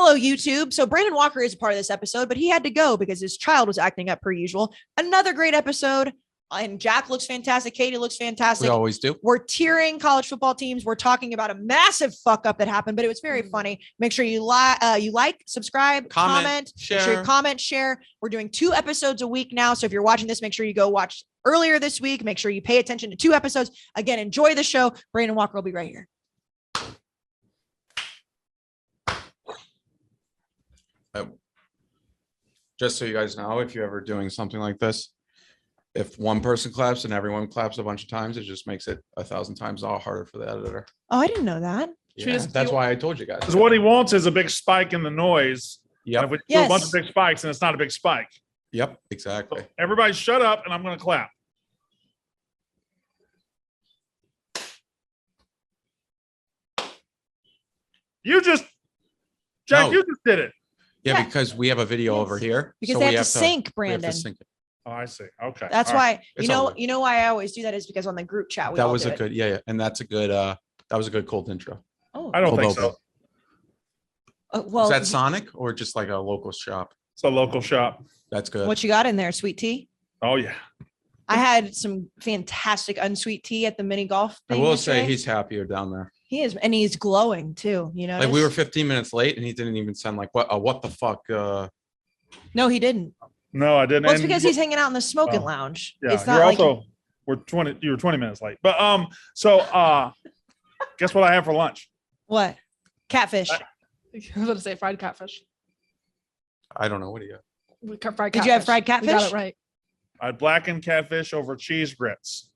Hello, YouTube. So Brandon Walker is a part of this episode, but he had to go because his child was acting up per usual. Another great episode. And Jack looks fantastic. Katie looks fantastic. We always do. We're tearing college football teams. We're talking about a massive fuck up that happened, but it was very funny. Make sure you like, subscribe, comment, share. Make sure you comment, share. We're doing 2 episodes a week now. So if you're watching this, make sure you go watch earlier this week. Make sure you pay attention to 2 episodes. Again, enjoy the show. Brandon Walker will be right here. Just so you guys know, if you're ever doing something like this, if one person claps and everyone claps a bunch of times, it just makes it 1,000 times all harder for the editor. Oh, I didn't know that. Yeah, that's why I told you guys. Because what he wants is a big spike in the noise. Yep. And if we do a bunch of big spikes, and it's not a big spike. Yep, exactly. So everybody shut up, and I'm going to clap. You just did it. Yeah, because we have a video over here. Because so they we have to sync, Brandon. We have to sync it. Oh, I see. Okay. That's All why right. you know why I always do that is because on the group chat That was a good and that's a good that was a good cold intro. Oh, I don't think so. Well, is that Sonic or just like a local shop? It's a local shop. That's good. What you got in there? Sweet tea? Oh yeah. I had some fantastic unsweet tea at the mini golf I thing will yesterday. say he's happier down there. He is, and he's glowing too. You know, Like we were 15 minutes late and he didn't even sound like what the fuck. No, he didn't. No, I didn't. Well, it's because he's hanging out in the smoking lounge. Yeah, it's not you were 20 minutes late. But guess what I have for lunch? What? Catfish. I was going to say fried catfish. I don't know. What do you got? Fried Did you have fried catfish? We got it right. I had blackened catfish over cheese grits.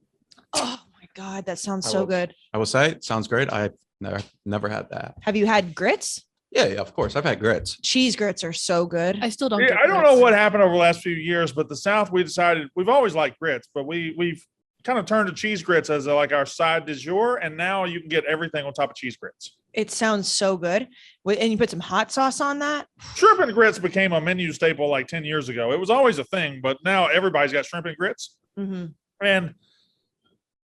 Oh my God, that sounds so good. I will say it sounds great. I've never had that. Have you had grits? Yeah, of course. I've had grits. Cheese grits are so good. I still don't. Yeah, I don't know what happened over the last few years, but the South, we decided we've always liked grits, but we've kind of turned to cheese grits as like our side du jour, and now you can get everything on top of cheese grits. It sounds so good. And you put some hot sauce on that. Shrimp and grits became a menu staple like 10 years ago. It was always a thing, but now everybody's got shrimp and grits. Mm-hmm. And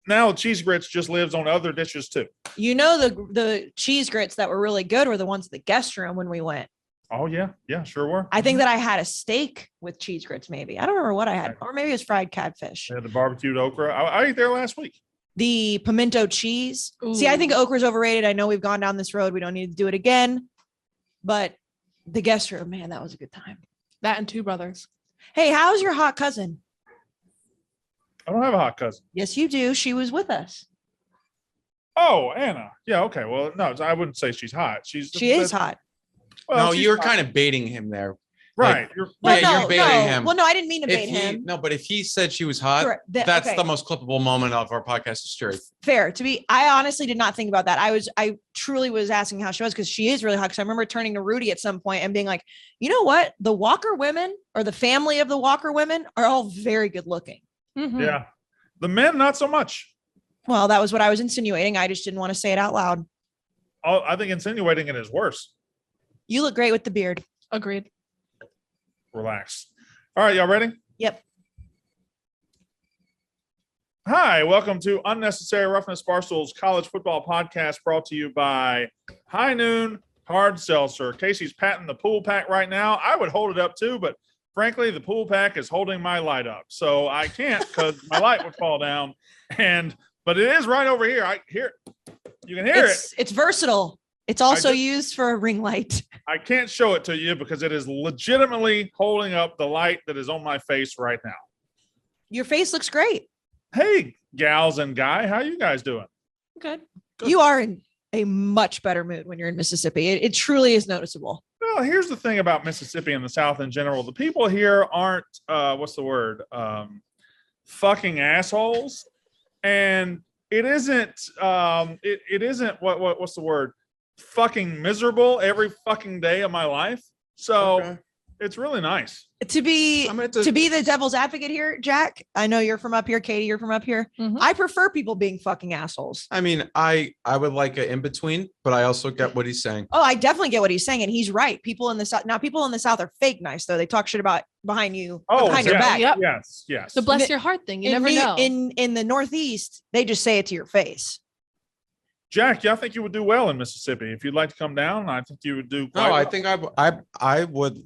now cheese grits just lives on other dishes too. You know, the cheese grits that were really good were the ones at the guest room when we went. Oh yeah. Yeah, sure were. I think that I had a steak with cheese grits, maybe. I don't remember what I had, or maybe it was fried catfish. They had the barbecued okra. I ate there last week. The pimento cheese. Ooh. See, I think okra's overrated. I know we've gone down this road. We don't need to do it again. But the guest room, man, that was a good time. That and Two Brothers. Hey, how's your hot cousin? I don't have a hot cousin. Yes, you do. She was with us. Oh, Anna. Yeah, okay. Well, no, I wouldn't say she's hot. She is hot. Well, no, she's you're hot. kind of baiting him there. Right. Well, you're baiting him. Well, no, I didn't mean to bait him. No, but if he said she was hot, Correct. that's okay. the most clippable moment of our podcast history. Fair. I honestly did not think about that. I truly was asking how she was because she is really hot. Because I remember turning to Rudy at some point and being like, you know what? The Walker women or the family of the Walker women are all very good looking. Mm-hmm. Yeah. The men, not so much. Well, that was what I was insinuating. I just didn't want to say it out loud. I think insinuating it is worse. You look great with the beard. Agreed. Relax. All right, y'all ready? Yep. Hi, welcome to Unnecessary Roughness Barstool's college football podcast brought to you by High Noon Hard Seltzer. Casey's patting the pool pack right now. I would hold it up too, but frankly, the pool pack is holding my light up. So I can't because my light would fall down. But it is right over here. You can hear it. It's versatile. It's also used for a ring light. I can't show it to you because it is legitimately holding up the light that is on my face right now. Your face looks great. Hey, gals and guy, how you guys doing? Good. You are in a much better mood when you're in Mississippi. It truly is noticeable. Well, here's the thing about Mississippi and the South in general. The people here aren't, fucking assholes. And it isn't, what's the word? Fucking miserable every fucking day of my life. So it's really nice. To be the devil's advocate here, Jack, I know you're from up here. Katie, you're from up here. Mm-hmm. I prefer people being fucking assholes. I mean, I would like an in between, but I also get what he's saying. Oh, I definitely get what he's saying. And he's right. People in the South are fake nice, though. They talk shit about behind you, behind your back. Yep. Yes. So bless your heart thing. You never know. In the Northeast, they just say it to your face. Jack, I think you would do well in Mississippi. If you'd like to come down, I think you would do quite No, I well. think I would.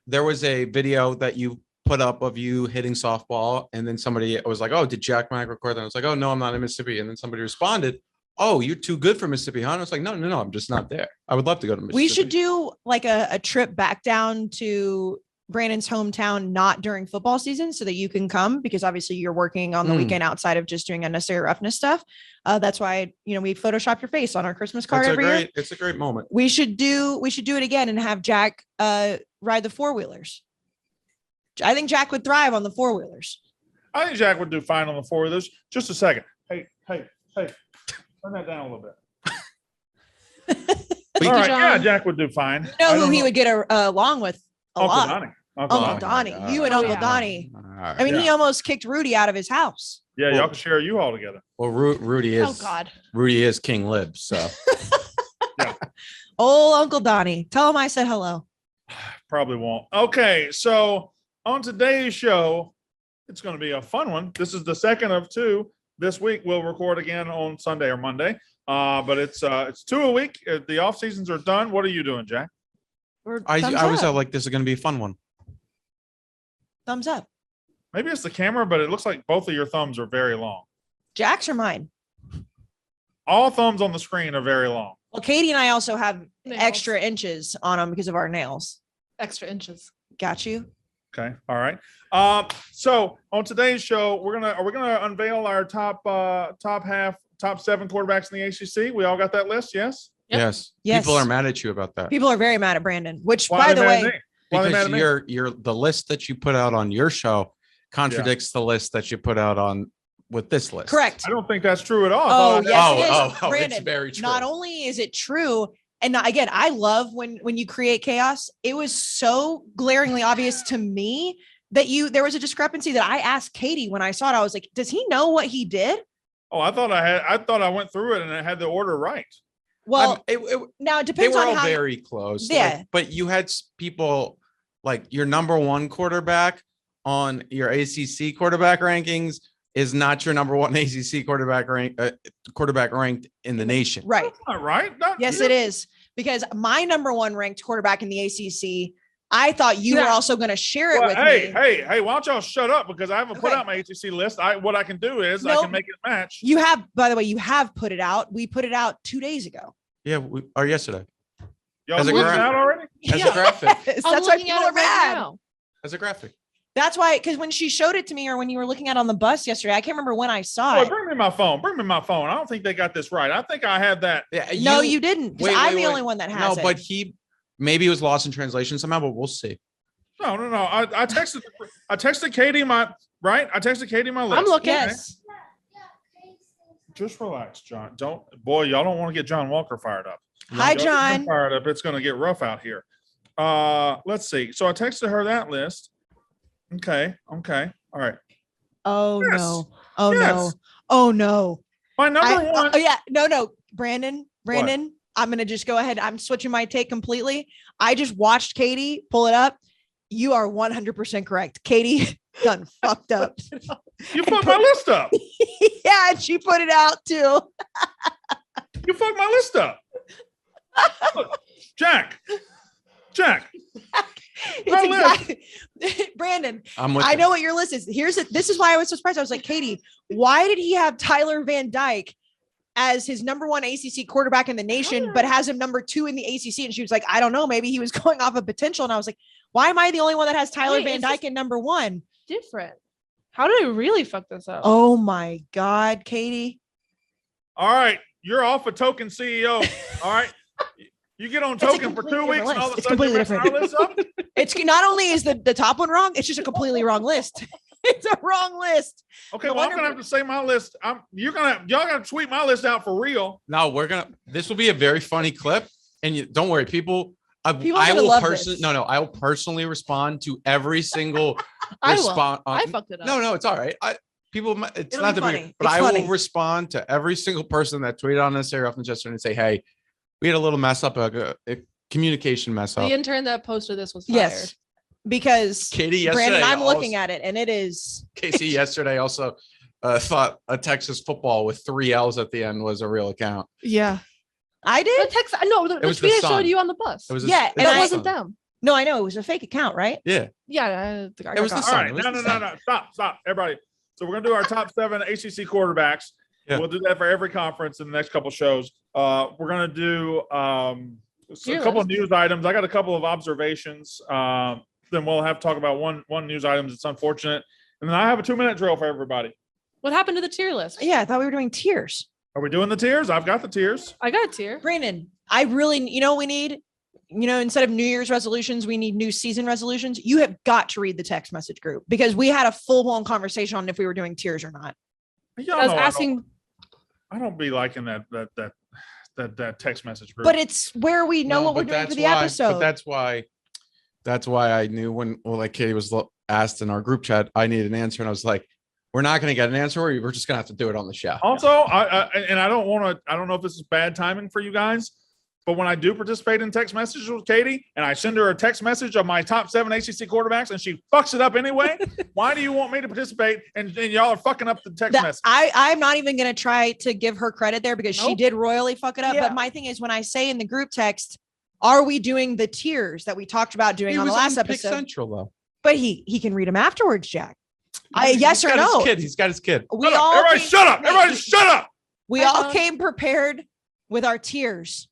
There was a video that you put up of you hitting softball, and then somebody was like, "Oh, did Jack Mack record that?" I was like, "Oh no, I'm not in Mississippi." And then somebody responded, "Oh, you're too good for Mississippi, huh?" And I was like, "No, I'm just not there. I would love to go to Mississippi." We should do like a trip back down to Brandon's hometown, not during football season, so that you can come, because obviously you're working on the weekend outside of just doing unnecessary roughness stuff. That's why, we Photoshop your face on our Christmas card every year. It's a great moment. We should do it again and have Jack ride the four-wheelers. I think Jack would thrive on the four-wheelers. I think Jack would do fine on the four-wheelers. Just a second. Hey, turn that down a little bit. All right, yeah, Jack would do fine. You know who he would get along with a Uncle lot? Donnie. Uncle Donnie. You and Uncle Donnie. Right. I mean, he almost kicked Rudy out of his house. Yeah, y'all can share a U-Haul together. Well, Rudy is. Oh God. Rudy is King Lib. So. Old Uncle Donnie. Tell him I said hello. Probably won't. Okay, so on today's show, it's going to be a fun one. This is the second of two. This week we'll record again on Sunday or Monday. But it's 2 a week. The off seasons are done. What are you doing, Jack? I was like, this is going to be a fun one. Thumbs up. Maybe it's the camera, but it looks like both of your thumbs are very long. Jack's or mine? All thumbs on the screen are very long. Well, Katie and I also have Nails. extra inches on them because of our nails. Extra inches. Got you. Okay. All right. So on today's show, we're gonna unveil our top 7 quarterbacks in the ACC. We all got that list, yes? Yep. Yes. Yes. People are mad at you about that. People are very mad at Brandon, which, Why by are they the mad at way, me? Why are they mad at Because me? you're the list that you put out on your show contradicts the list that you put out on with this list. correct. I don't think that's true at all. I Oh, thought yes, it is. it's Brandon, very true. Not only is it true, and again, I love when you create chaos. It was so glaringly obvious to me that there was a discrepancy that I asked Katie when I saw it. I was like, does he know what he did? Oh, I thought I went through it and I had the order right. Well, It- now it they depends were on all how. very close. Yeah. But you had people like your number one quarterback on your ACC quarterback rankings is not your number one ACC quarterback ranked in the nation. Right. That's not right. Yes, it is. Because my number one ranked quarterback in the ACC, I thought you were also going to share it Well, with hey, me. why don't y'all shut up? Because I haven't put Okay. out my ACC list. What I can do is I Nope. can make it match. You have, by the way, you have put it out. We put it out 2 days ago. Yeah, or yesterday Y'all As a put it graphic. out already? as a graphic. Yes, I'm that's why looking people at are it right mad. now. As a graphic. That's why, because when she showed it to me, or when you were looking at it on the bus yesterday, I can't remember when I saw Boy, it. bring me my phone. Bring me my phone. I don't think they got this right. I think I had that. Yeah, No, you didn't. 'Cause wait, I'm wait, the wait. only one that has No, it. but maybe it was lost in translation somehow, but we'll see. No. I texted Katie my list. I'm looking. Yes. Just relax, John. Y'all don't want to get John Walker fired up. Hi, Y'all get him John. Fired up. It's going to get rough out here. Let's see. So I texted her that list. Okay. All right. Oh, Yes. no. Oh, Yes. no. Oh, no. My number one. Oh, yeah. No. Brandon, I'm going to just go ahead. I'm switching my take completely. I just watched Katie pull it up. You are 100% correct. Katie done fucked up. You fucked my list up. Yeah, and she put it out too. You fucked my list up. Look, Jack. It's exactly Brandon. I you. know what your list is. This is why I was so surprised. I was like, Katie, why did he have Tyler Van Dyke as his number one ACC quarterback in the nation, but has him number 2 in the ACC? And she was like, I don't know. Maybe he was going off of potential. And I was like, why am I the only one that has Tyler Wait, Van it's Dyke just- in number 1? Different. How did I really fuck this up? Oh my God, Katie. All right. You're off a token CEO. All right. You get on It's a token for 2 completely weeks and all of a different sudden you're list. messing our list up. It's not only is the top one wrong, it's just a completely wrong list. It's a wrong list. Okay, No well, I'm wonder- gonna have to say my list. Y'all gotta tweet my list out for real. No, this will be a very funny clip. And don't worry, people. I gonna will love personally, this. no, I will personally respond to every single I will. response. I fucked it up. No, it's all right. It's It'll not be the funny. big, but It's I funny. will respond to every single person that tweeted on this area and say, hey, we had a little mess up, a communication mess The up. intern that posted this was fired. Yes. Because Katie yesterday, Brandon, I'm looking at it and it is Casey yesterday also thought a Texas football with 3 L's at the end was a real account. Yeah. I The did. text. No, the was the tweet I Sun. showed you on the bus. It was Yeah, it and that I- wasn't Sun. them. No, I know it was a fake account, right? Yeah. Yeah, It was the All Sun. right, It was no, the no, Sun. no. Stop, everybody. So we're gonna do our top 7 ACC quarterbacks. Yeah. We'll do that for every conference in the next couple shows. We're gonna do a couple of news items. I got a couple of observations. Then we'll have to talk about one news item that's unfortunate, and then I have a 2-minute drill for everybody. What happened to the tier list? Yeah, I thought we were doing tiers. Are we doing the tiers? I've got the tiers. I got a tier. Brandon, I really, we need, instead of New Year's resolutions, we need new season resolutions. You have got to read the text message group because we had a full-blown conversation on if we were doing tiers or not. Y'all I was know asking. I don't be liking that text message group. But it's where we know what we're but doing for that's the why- episode. But that's why I knew like Katie was asked in our group chat, I need an answer. And I was like, we're not going to get an answer. We're just going to have to do it on the show. Also, I don't know if this is bad timing for you guys, but when I do participate in text messages with Katie and I send her a text message of my top 7 ACC quarterbacks and she fucks it up anyway, why do you want me to participate and y'all are fucking up the text message? I'm not even going to try to give her credit there because she Nope. did royally fuck it up. Yeah. But my thing is when I say in the group text, are we doing the tiers that we talked about doing He on the was last on Pick episode? Central though. But he can read them afterwards, Jack. He's Yes or got no? His kid. He's got his kid. We all Everybody came- shut up. Everybody shut up. We Hi, all Tom. came prepared with our tiers.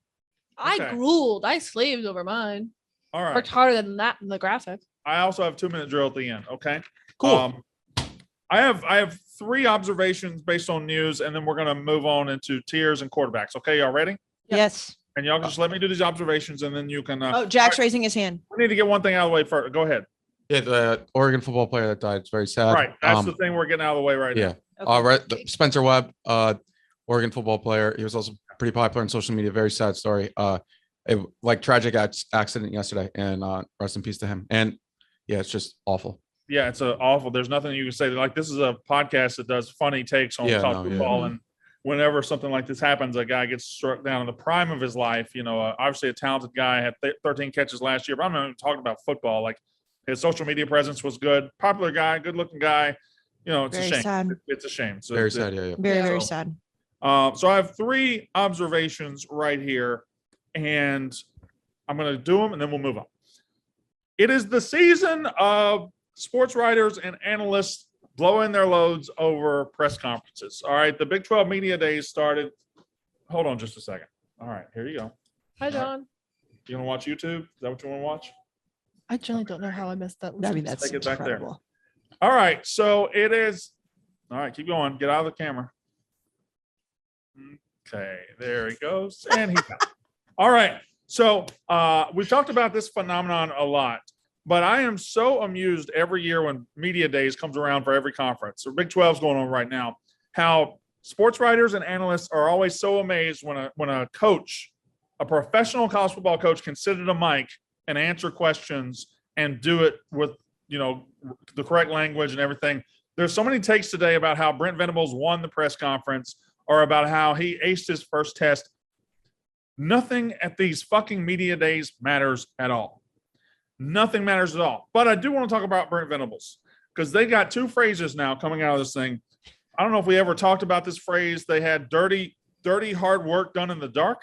I Okay. drooled. I slaved over mine. All right. Worked harder than that in the graphic. I also have 2-minute drill at the end. Okay. Cool. I have 3 observations based on news, and then we're gonna move on into tiers and quarterbacks. Okay, y'all ready? Yep. Yes. And y'all just let me do these observations, and then you can. Oh, Jack's raising his hand. We need to get one thing out of the way first. Go ahead. Yeah, the Oregon football player that died. It's very sad. Right. That's Um, the thing we're getting out of the way right yeah. now. Right. Spencer Webb, Oregon football player. He was also pretty popular on social media. Very sad story. Tragic accident yesterday, and rest in peace to him. And yeah, it's just awful. Yeah, it's awful. There's nothing you can say. Like, this is a podcast that does funny takes on Yeah, college no, yeah. football, and whenever something like this happens, a guy gets struck down in the prime of his life. Obviously a talented guy, had 13 catches last year, but I'm not even talking about football. Like, his social media presence was good, popular guy, good looking guy. It's Very a shame. sad. It's a shame. So Very sad. Yeah. Very, Yeah. very So- sad. So I have 3 observations right here, and I'm going to do them, and then we'll move on. It is the season of sports writers and analysts blowing their loads over press conferences. All right, the Big 12 media days started. Hold on just a second. All right, here you go. Hi, John. You want to watch YouTube? Is that what you want to watch? I generally don't know how I missed that. I mean, that's Take it back there. incredible. All right, so it is. All right, keep going. Get out of the camera. Okay, there he goes, and he's out. All right, so we've talked about this phenomenon a lot, but I am so amused every year when media days comes around for every conference. So Big 12 is going on right now. How sports writers and analysts are always so amazed when a coach, a professional college football coach, can sit at a mic and answer questions and do it with the correct language and everything. There's so many takes today about how Brent Venables won the press conference or about how he aced his first test. Nothing at these fucking media days matters at all. Nothing matters at all. But I do want to talk about Brent Venables because they got 2 phrases now coming out of this thing. I don't know if we ever talked about this phrase. They had dirty hard work done in the dark.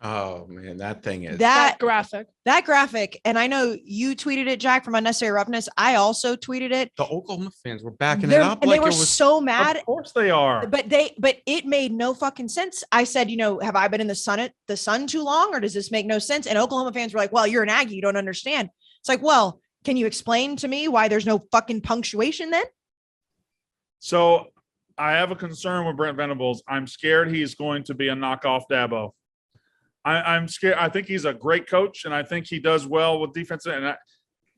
Oh man, that thing is. That graphic. graphic, and I know you tweeted it, Jack, from Unnecessary Roughness. I also tweeted it. The Oklahoma fans were backing it They're- up and like they were it was. so mad. Of course they are. But it made no fucking sense. I said, have I been in the sun too long, or does this make no sense? And Oklahoma fans were like, well, you're an Aggie, you don't understand. It's like, well, can you explain to me why there's no fucking punctuation then? So I have a concern with Brent Venables. I'm scared he's going to be a knockoff Dabo. I'm scared. I think he's a great coach, and I think he does well with defense. And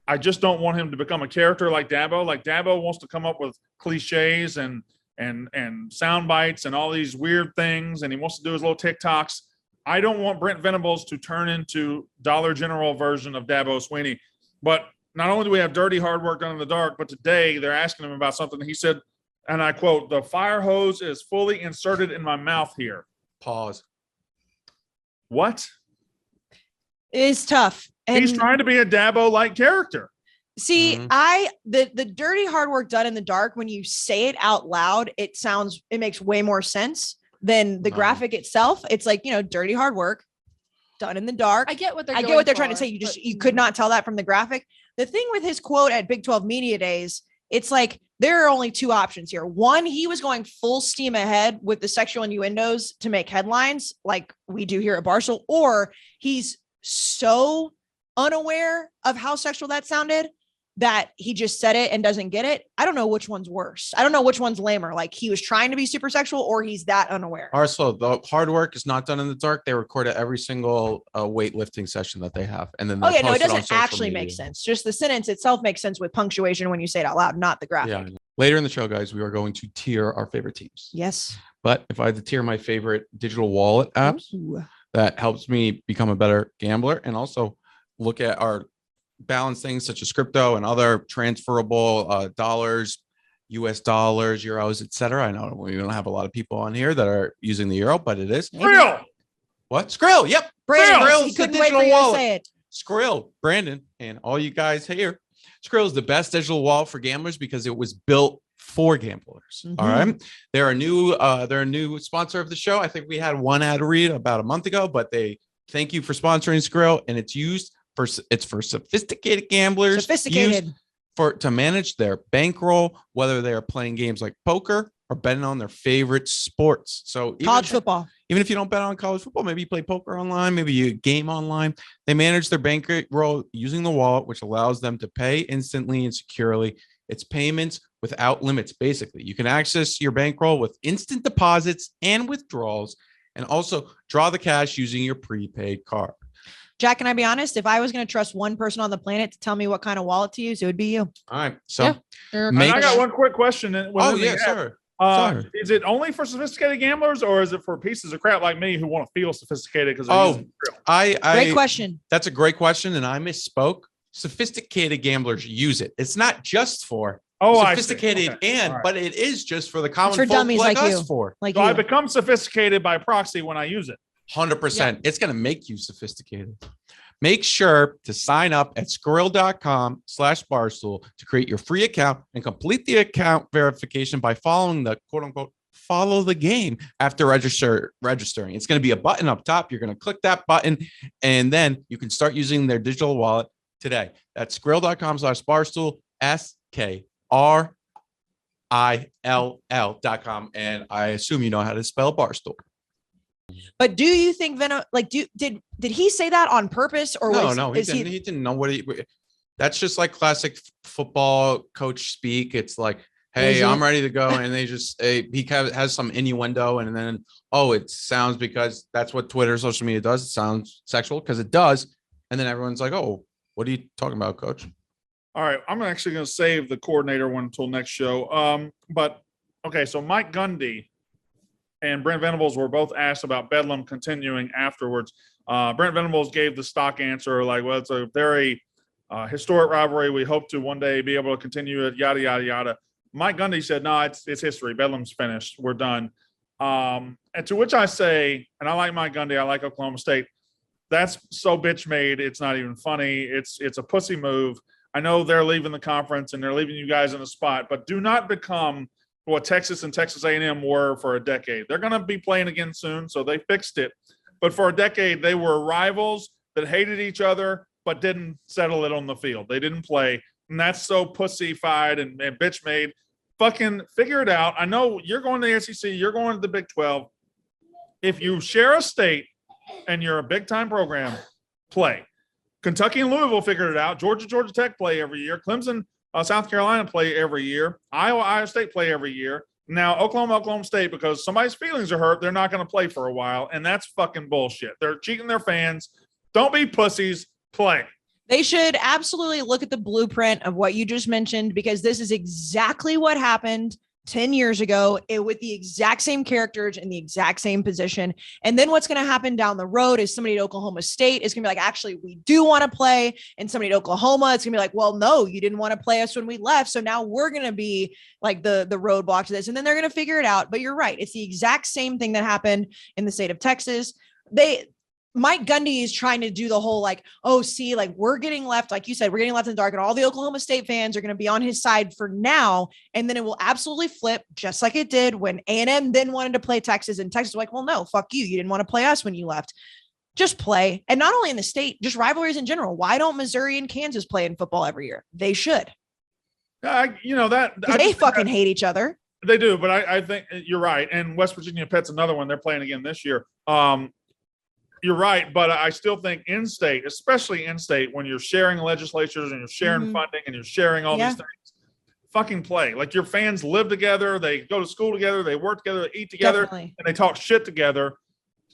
I just don't want him to become a character like Dabo. Like, Dabo wants to come up with cliches and sound bites and all these weird things, and he wants to do his little TikToks. I don't want Brent Venables to turn into Dollar General version of Dabo Swinney. But not only do we have dirty hard work done in the dark, but today they're asking him about something. He said, and I quote, "The fire hose is fully inserted in my mouth here." Pause. What? It is tough. And He's trying to be a Dabo-like character. See, Mhm. the dirty hard work done in the dark, when you say it out loud, it makes way more sense than the No. graphic itself. It's like, dirty hard work done in the dark. I get what I get what they're trying to say. You could not tell that from the graphic. The thing with his quote at Big 12 Media Days, it's like there are only two options here. One, he was going full steam ahead with the sexual innuendos to make headlines like we do here at Barstool, or he's so unaware of how sexual that sounded that he just said it and doesn't get it. I don't know which one's worse. I don't know which one's lamer. Like he was trying to be super sexual or he's that unaware. Also, the hard work is not done in the dark. They record it every single weightlifting session that they have. And then Oh yeah, no, it post on doesn't social actually media. make sense. Just the sentence itself makes sense with punctuation when you say it out loud, not the graphic. Yeah. Later in the show, guys, we are going to tier our favorite teams. Yes. But if I had to tier my favorite digital wallet apps Ooh. that helps me become a better gambler and also look at our balance things such as crypto and other transferable dollars, US dollars, euros, etc. I know we don't have a lot of people on here that are using the euro, but it is. Real. What? Skrill. Yep. Brandon, Skrill's he the couldn't wait for digital you to wallet. say it. Skrill, Brandon, and all you guys here. Skrill is the best digital wallet for gamblers because it was built for gamblers. All right. They're a new sponsor of the show. I think we had one ad read about a month ago, but they thank you for sponsoring Skrill, and it's for sophisticated gamblers Sophisticated. to manage their bankroll, whether they are playing games like poker or betting on their favorite sports. So College football. even if you don't bet on college football, maybe you play poker online, maybe you game online. They manage their bankroll using the wallet, which allows them to pay instantly and securely. It's payments without limits. Basically, you can access your bankroll with instant deposits and withdrawals, and also draw the cash using your prepaid card. Jack, can I be honest? If I was going to trust one person on the planet to tell me what kind of wallet to use, it would be you. All right. So, Yeah. And Make- I got one quick question. oh, yeah, sir. Sorry. Is it only for sophisticated gamblers, or is it for pieces of crap like me who want to feel sophisticated because Great question. That's a great question, and I misspoke. Sophisticated gamblers use it. It's not just for sophisticated, but it is just for the common for folk dummies like like us. you. For Like So you. I become sophisticated by proxy when I use it. 100%. It's going to make you sophisticated. Make sure to sign up at skrill.com/barstool to create your free account and complete the account verification by following the quote unquote follow the game after registering. It's going to be a button up top. You're going to click that button and then you can start using their digital wallet today. That's skrill.com/barstool, SKRILL.com. And I assume you know how to spell Barstool. But do you think did he say that on purpose or No, he didn't know what that's just like classic football coach speak. It's like, hey, I'm ready to go. And they just, he has some innuendo and then, it sounds, because that's what Twitter, social media does. It sounds sexual because it does. And then everyone's like, oh, what are you talking about, coach? All right. I'm actually going to save the coordinator one until next show. But okay. So Mike Gundy and Brent Venables were both asked about Bedlam continuing afterwards. Brent Venables gave the stock answer like, well, it's a very historic rivalry. We hope to one day be able to continue it, yada, yada, yada. Mike Gundy said, no, it's history. Bedlam's finished. We're done. And to which I say, and I like Mike Gundy, I like Oklahoma State. That's so bitch made. It's not even funny. It's a pussy move. I know they're leaving the conference and they're leaving you guys in a spot, but do not become what Texas and Texas A&M were for a decade. They're going to be playing again soon, so they fixed it. But for a decade, they were rivals that hated each other but didn't settle it on the field. They didn't play, and that's so pussy-fied and bitch-made. Fucking figure it out. I know you're going to the ACC. You're going to the Big 12. If you share a state and you're a big-time program, play. Kentucky and Louisville figured it out. Georgia Tech play every year. Clemson, South Carolina play every year. Iowa State play every year. Now, Oklahoma State, because somebody's feelings are hurt, they're not going to play for a while, and that's fucking bullshit. They're cheating their fans. Don't be pussies. Play. They should absolutely look at the blueprint of what you just mentioned, because this is exactly what happened 10 years ago with the exact same characters in the exact same position. And then what's going to happen down the road is somebody at Oklahoma State is going to be like, actually, we do want to play. And somebody at Oklahoma, it's going to be like, well, no, you didn't want to play us when we left. So now we're going to be like the roadblock to this. And then they're going to figure it out. But you're right. It's the exact same thing that happened in the state of Texas. Mike Gundy is trying to do the whole like, oh, see, like we're getting left, like you said, we're getting left in the dark, and all the Oklahoma State fans are going to be on his side for now, and then it will absolutely flip, just like it did when A&M then wanted to play Texas, and Texas was like, well, no, fuck you, you didn't want to play us when you left. Just play, and not only in the state, just rivalries in general. Why don't Missouri and Kansas play in football every year? They should. They fucking hate each other. They do, but I think you're right. And West Virginia Pet's another one. They're playing again this year. You're right, but I still think in-state, especially in-state, when you're sharing legislatures and you're sharing funding and you're sharing all these things, fucking play. Like your fans live together, they go to school together, they work together, they eat together, and they talk shit together.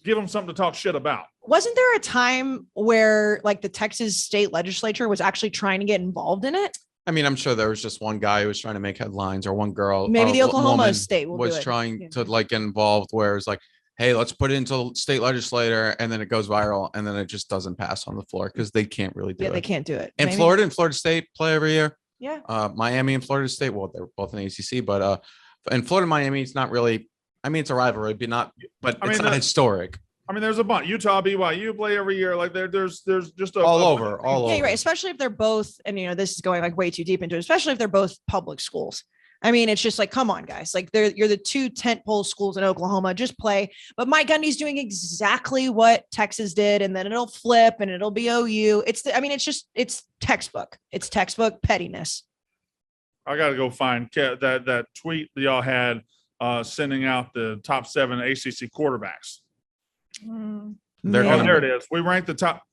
Give them something to talk shit about. Wasn't there a time where like the Texas state legislature was actually trying to get involved in it? I mean, I'm sure there was just one guy who was trying to make headlines, or one girl. Maybe the Oklahoma woman state was trying to like get involved, where it's like, hey, let's put it into state legislator, and then it goes viral, and then it just doesn't pass on the floor because they can't really do it. Yeah, they can't do it. And Florida and Florida State play every year. Yeah. Miami and Florida State, well, they're both in the ACC, but in Florida, Miami, it's not really. I mean, it's a rivalry, but it's not historic. I mean, there's a bunch. Utah, BYU play every year. Like there's just all over. Yeah, right. Especially if they're both, and this is going like way too deep into it, especially if they're both public schools. I mean, it's just like, come on, guys. Like you're the two tentpole schools in Oklahoma. Just play. But Mike Gundy's doing exactly what Texas did, and then it'll flip and it'll be OU. It's textbook. It's textbook pettiness. I got to go find that tweet that y'all had sending out the top 7 ACC quarterbacks. There it is. We ranked the top.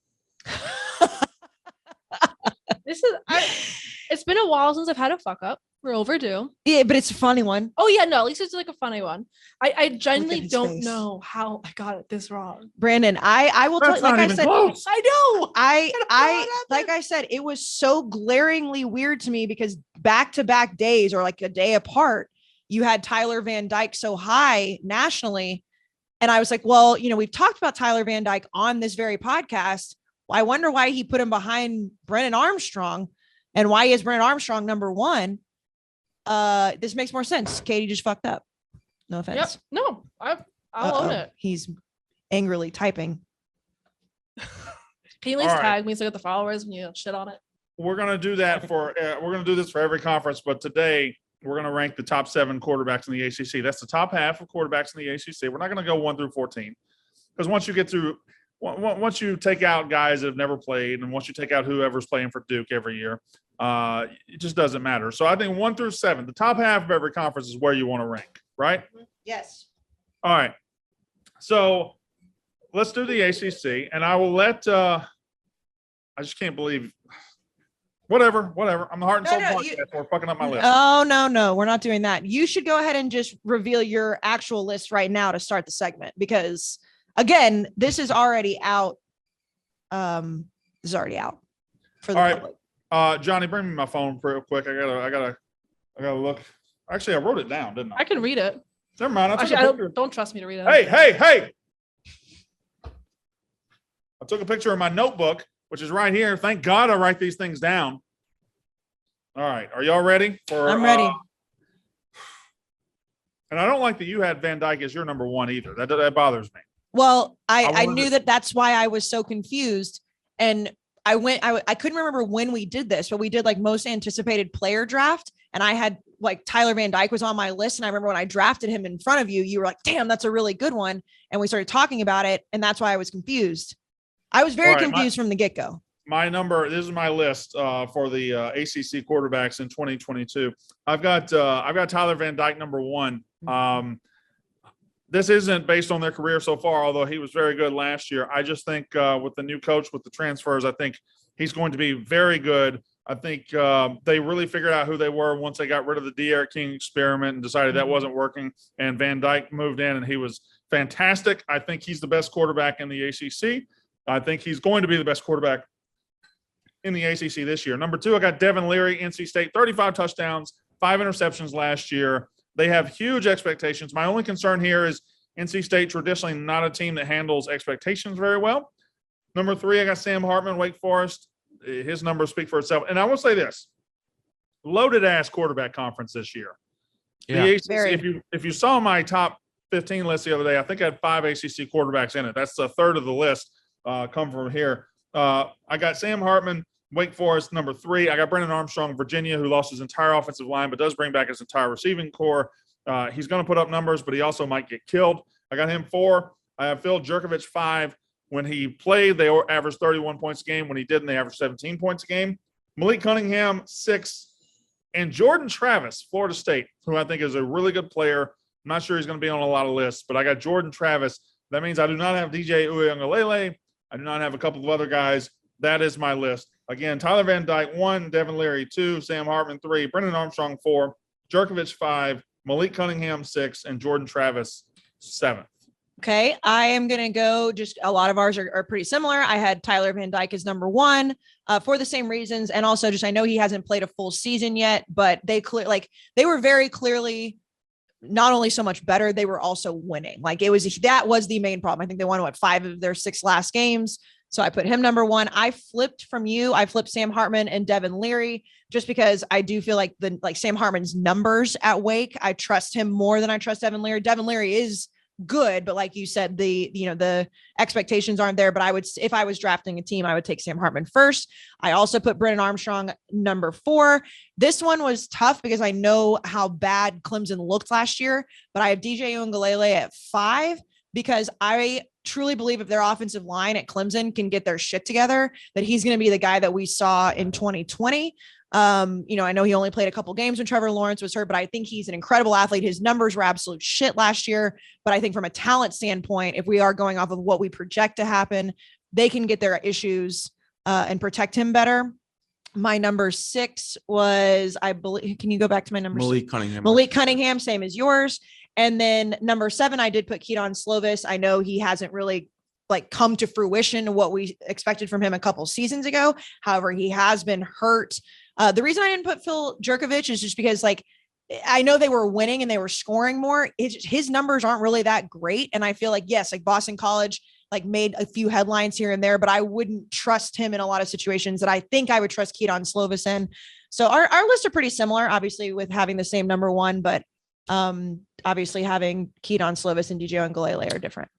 It's been a while since I've had a fuck up. We're overdue. Yeah, but it's a funny one. Oh yeah, no, at least it's like a funny one. I genuinely don't know how I got it this wrong. Brandon, I will tell you, like I said, close. I know. I like I said, it was so glaringly weird to me because back-to-back days or like a day apart, you had Tyler Van Dyke so high nationally. And I was like, well, we've talked about Tyler Van Dyke on this very podcast. Well, I wonder why he put him behind Brennan Armstrong and why is Brennan Armstrong number 1? This makes more sense. Katie just fucked up. No offense. Yep. No, I'll own it. He's angrily typing. Can you at least tag me so I get the followers when you shit on it? We're going to do that we're going to do this for every conference, but today we're going to rank the top 7 quarterbacks in the ACC. That's the top half of quarterbacks in the ACC. We're not going to go 1 through 14 because once you take out guys that have never played, and once you take out whoever's playing for Duke every year, it just doesn't matter. So I think 1 through 7, the top half of every conference is where you want to rank, right? Yes. All right. So let's do the ACC, and I will let. I just can't believe. Whatever. I'm the Heart and Soul podcast. We're fucking up my list. Oh, no. We're not doing that. You should go ahead and just reveal your actual list right now to start the segment because, again, this is already out. This is already out for the public. Johnny, bring me my phone real quick. I gotta look. Actually, I wrote it down, didn't I? I can read it. Never mind. I don't trust me to read it. Hey. I took a picture of my notebook, which is right here. Thank God I write these things down. All right. Are y'all ready? I'm ready. And I don't like that you had Van Dyke as your number 1 either. That bothers me. Well, I knew that's why I was so confused. And I couldn't remember when we did this, but we did like most anticipated player draft. And I had like Tyler Van Dyke was on my list. And I remember when I drafted him in front of you, you were like, damn, that's a really good one. And we started talking about it. And that's why I was confused. I was very confused from the get-go. This is my list for the ACC quarterbacks in 2022. I've got Tyler Van Dyke number 1. This isn't based on their career so far, although he was very good last year. I just think with the new coach, with the transfers, I think he's going to be very good. I think they really figured out who they were once they got rid of the De'Aaron King experiment and decided that wasn't working. And Van Dyke moved in, and he was fantastic. I think he's the best quarterback in the ACC. I think he's going to be the best quarterback in the ACC this year. Number 2, I got Devin Leary, NC State, 35 touchdowns, 5 interceptions last year. They have huge expectations. My only concern here is NC State traditionally not a team that handles expectations very well. Number 3, I got Sam Hartman, Wake Forest. His numbers speak for itself. And I will say this, loaded ass quarterback conference this year. Yeah. The ACC, if you saw my top 15 list the other day, I think I had 5 ACC quarterbacks in it. That's a third of the list. come from here. I got Sam Hartman, Wake Forest, number 3. I got Brennan Armstrong, Virginia, who lost his entire offensive line, but does bring back his entire receiving core. He's going to put up numbers, but he also might get killed. I got him 4. I have Phil Jerkovich 5. When he played, they averaged 31 points a game. When he didn't, they averaged 17 points a game. Malik Cunningham 6. And Jordan Travis, Florida State, who I think is a really good player. I'm not sure he's going to be on a lot of lists, but I got Jordan Travis. That means I do not have DJ Uiagalelei. I do not have a couple of other guys. That is my list. Again, Tyler Van Dyke 1, Devin Leary 2, Sam Hartman 3, Brennan Armstrong 4, Jerkovich 5, Malik Cunningham 6, and Jordan Travis 7. Okay, I am going to go just a lot of ours are pretty similar. I had Tyler Van Dyke as number 1 for the same reasons. And also just, I know he hasn't played a full season yet, but they were very clearly not only so much better, they were also winning. That was the main problem. I think they won 5 of their 6 last games. So I put him number 1. I flipped from you. I flipped Sam Hartman and Devin Leary just because I do feel like Sam Hartman's numbers at Wake, I trust him more than I trust Devin Leary. Devin Leary is good, but like you said, the expectations aren't there. But if I was drafting a team, I would take Sam Hartman first. I also put Brennan Armstrong number 4. This one was tough because I know how bad Clemson looked last year, but I have DJ Uiagalelei at 5 because I truly believe if their offensive line at Clemson can get their shit together, that he's going to be the guy that we saw in 2020. I know he only played a couple games when Trevor Lawrence was hurt, but I think he's an incredible athlete. His numbers were absolute shit last year. But I think from a talent standpoint, if we are going off of what we project to happen, they can get their issues and protect him better. My number 6 was, I believe, can you go back to my number? Malik Cunningham. Malik Cunningham, same as yours. And then number 7, I did put Keaton Slovis. I know he hasn't really come to fruition what we expected from him a couple seasons ago. However, he has been hurt. The reason I didn't put Phil Jerkovich is just because I know they were winning and they were scoring more. His numbers aren't really that great. And I feel yes, Boston College, made a few headlines here and there, but I wouldn't trust him in a lot of situations that I think I would trust Keaton Slovis in. So our lists are pretty similar, obviously with having the same number 1, but obviously having Keaton Slovis and DJ Uiagalelei are different.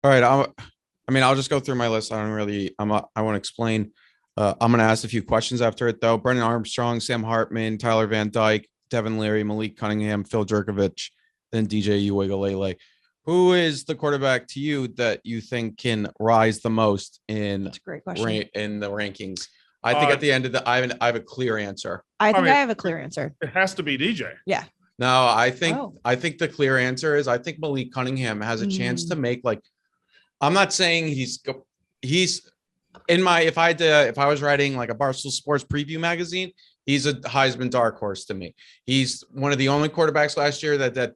All right. I'll just go through my list. I want to explain. I'm going to ask a few questions after it, though. Brennan Armstrong, Sam Hartman, Tyler Van Dyke, Devin Leary, Malik Cunningham, Phil Jerkovich, then DJ Uiagalelei. Who is the quarterback to you that you think can rise the most in That's a great question. In the rankings? I think at the end of I have a clear answer. I have a clear answer. It has to be DJ. Yeah. No, I think the clear answer is I think Malik Cunningham has a chance to make I'm not saying he's in my if I was writing a Barstool Sports preview magazine, he's a Heisman dark horse to me. He's one of the only quarterbacks last year that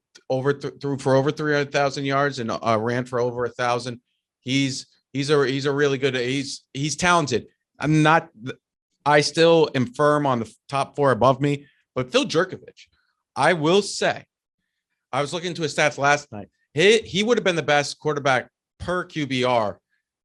threw for over 300,000 yards and ran for over 1,000. He's a really good. He's talented. I still am firm on the top 4 above me, but Phil Jerkovich, I will say, I was looking into his stats last night. He would have been the best quarterback per QBR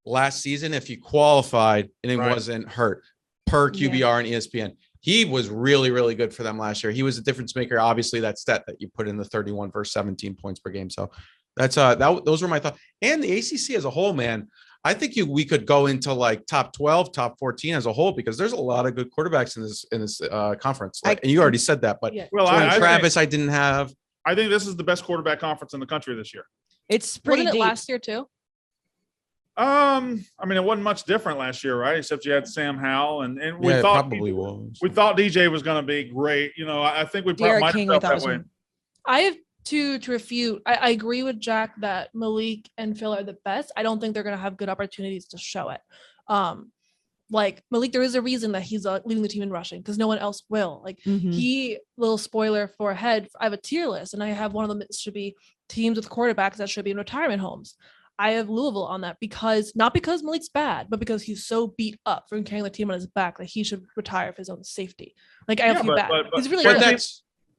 last season if he qualified and he wasn't hurt per QBR and ESPN. He was really, really good for them last year. He was a difference maker. Obviously, that stat that you put in the 31 versus 17 points per game. So that's those were my thoughts. And the ACC as a whole, man, I think we could go into top 12, top 14 as a whole, because there's a lot of good quarterbacks in this conference. And you already said that, but Travis, I didn't have. I think this is the best quarterback conference in the country this year. It's pretty Wasn't it deep. last year too? It wasn't much different last year, right? Except you had Sam Howell, and we thought probably was. We thought DJ was going to be great. I think we probably might have felt that way. I have to refute. I agree with Jack that Malik and Phil are the best. I don't think they're going to have good opportunities to show it. Malik, there is a reason that he's leading the team in rushing because no one else will. Little spoiler for ahead, I have a tier list, and I have one of them that should be teams with quarterbacks that should be in retirement homes. I have Louisville on that not because Malik's bad, but because he's so beat up from carrying the team on his back that he should retire for his own safety. I feel bad. He's really good.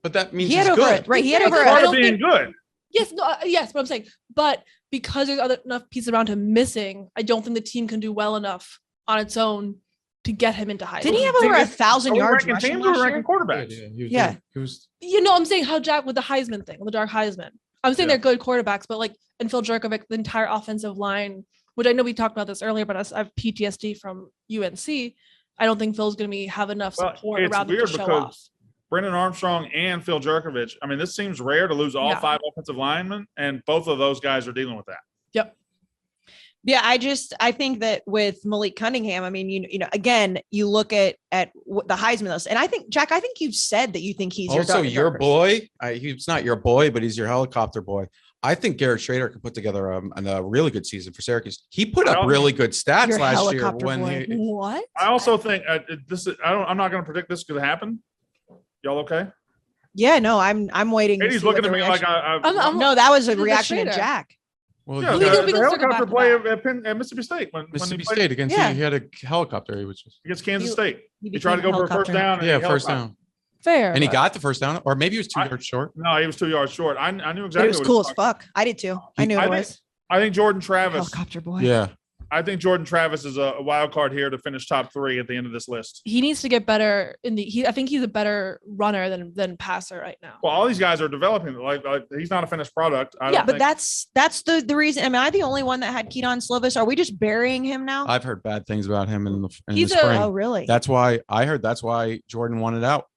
But that means he had he's over good. it, right? He had over part it. of being good. Yes, but I'm saying, but because there's enough pieces around him missing, I don't think the team can do well enough on its own to get him into Heisman. Didn't he have over 1,000 yards rushing teams last or year? ranking quarterbacks? Yeah. He was. I'm saying how Jack with the Heisman thing, with the dark Heisman. I'm saying they're good quarterbacks, but and Phil Jerkovich, the entire offensive line which I know we talked about this earlier, but I have PTSD from UNC. I don't think Phil's going to have enough support around him to show off. Brendan Armstrong and Phil Jerkovich. I mean, this seems rare to lose all 5 offensive linemen, and both of those guys are dealing with that. Yep. Yeah, I think that with Malik Cunningham, I mean, you know, again, you look at the Heisman list, and I think, Jack, I think you've said that you think he's also your boy. He's not your boy, but he's your helicopter boy. I think Garrett Schrader could put together a really good season for Syracuse. He put up really good stats last year. What? I also think I'm not going to predict this because it happened. Y'all okay? Yeah, no, I'm waiting. Katie's looking at me like no, that was a reaction to Jack. Well, yeah, the helicopter play at Mississippi State when Mississippi State against he had a helicopter. He was just against Kansas State. He tried to go for a first down. Yeah, first down. Fair. And he got the first down, or maybe he was 2 yards short. No, he was 2 yards short. I knew exactly. But it was cool as fuck. I did too. I knew it was. I think Jordan Travis, helicopter boy. Yeah. I think Jordan Travis is a wild card here to finish top 3 at the end of this list. He needs to get better I think he's a better runner than passer right now. Well, all these guys are developing. Like he's not a finished product. But that's the reason. Am I the only one that had Keaton Slovis? Are we just burying him now? I've heard bad things about him in the spring. Oh, really? That's why Jordan wanted out.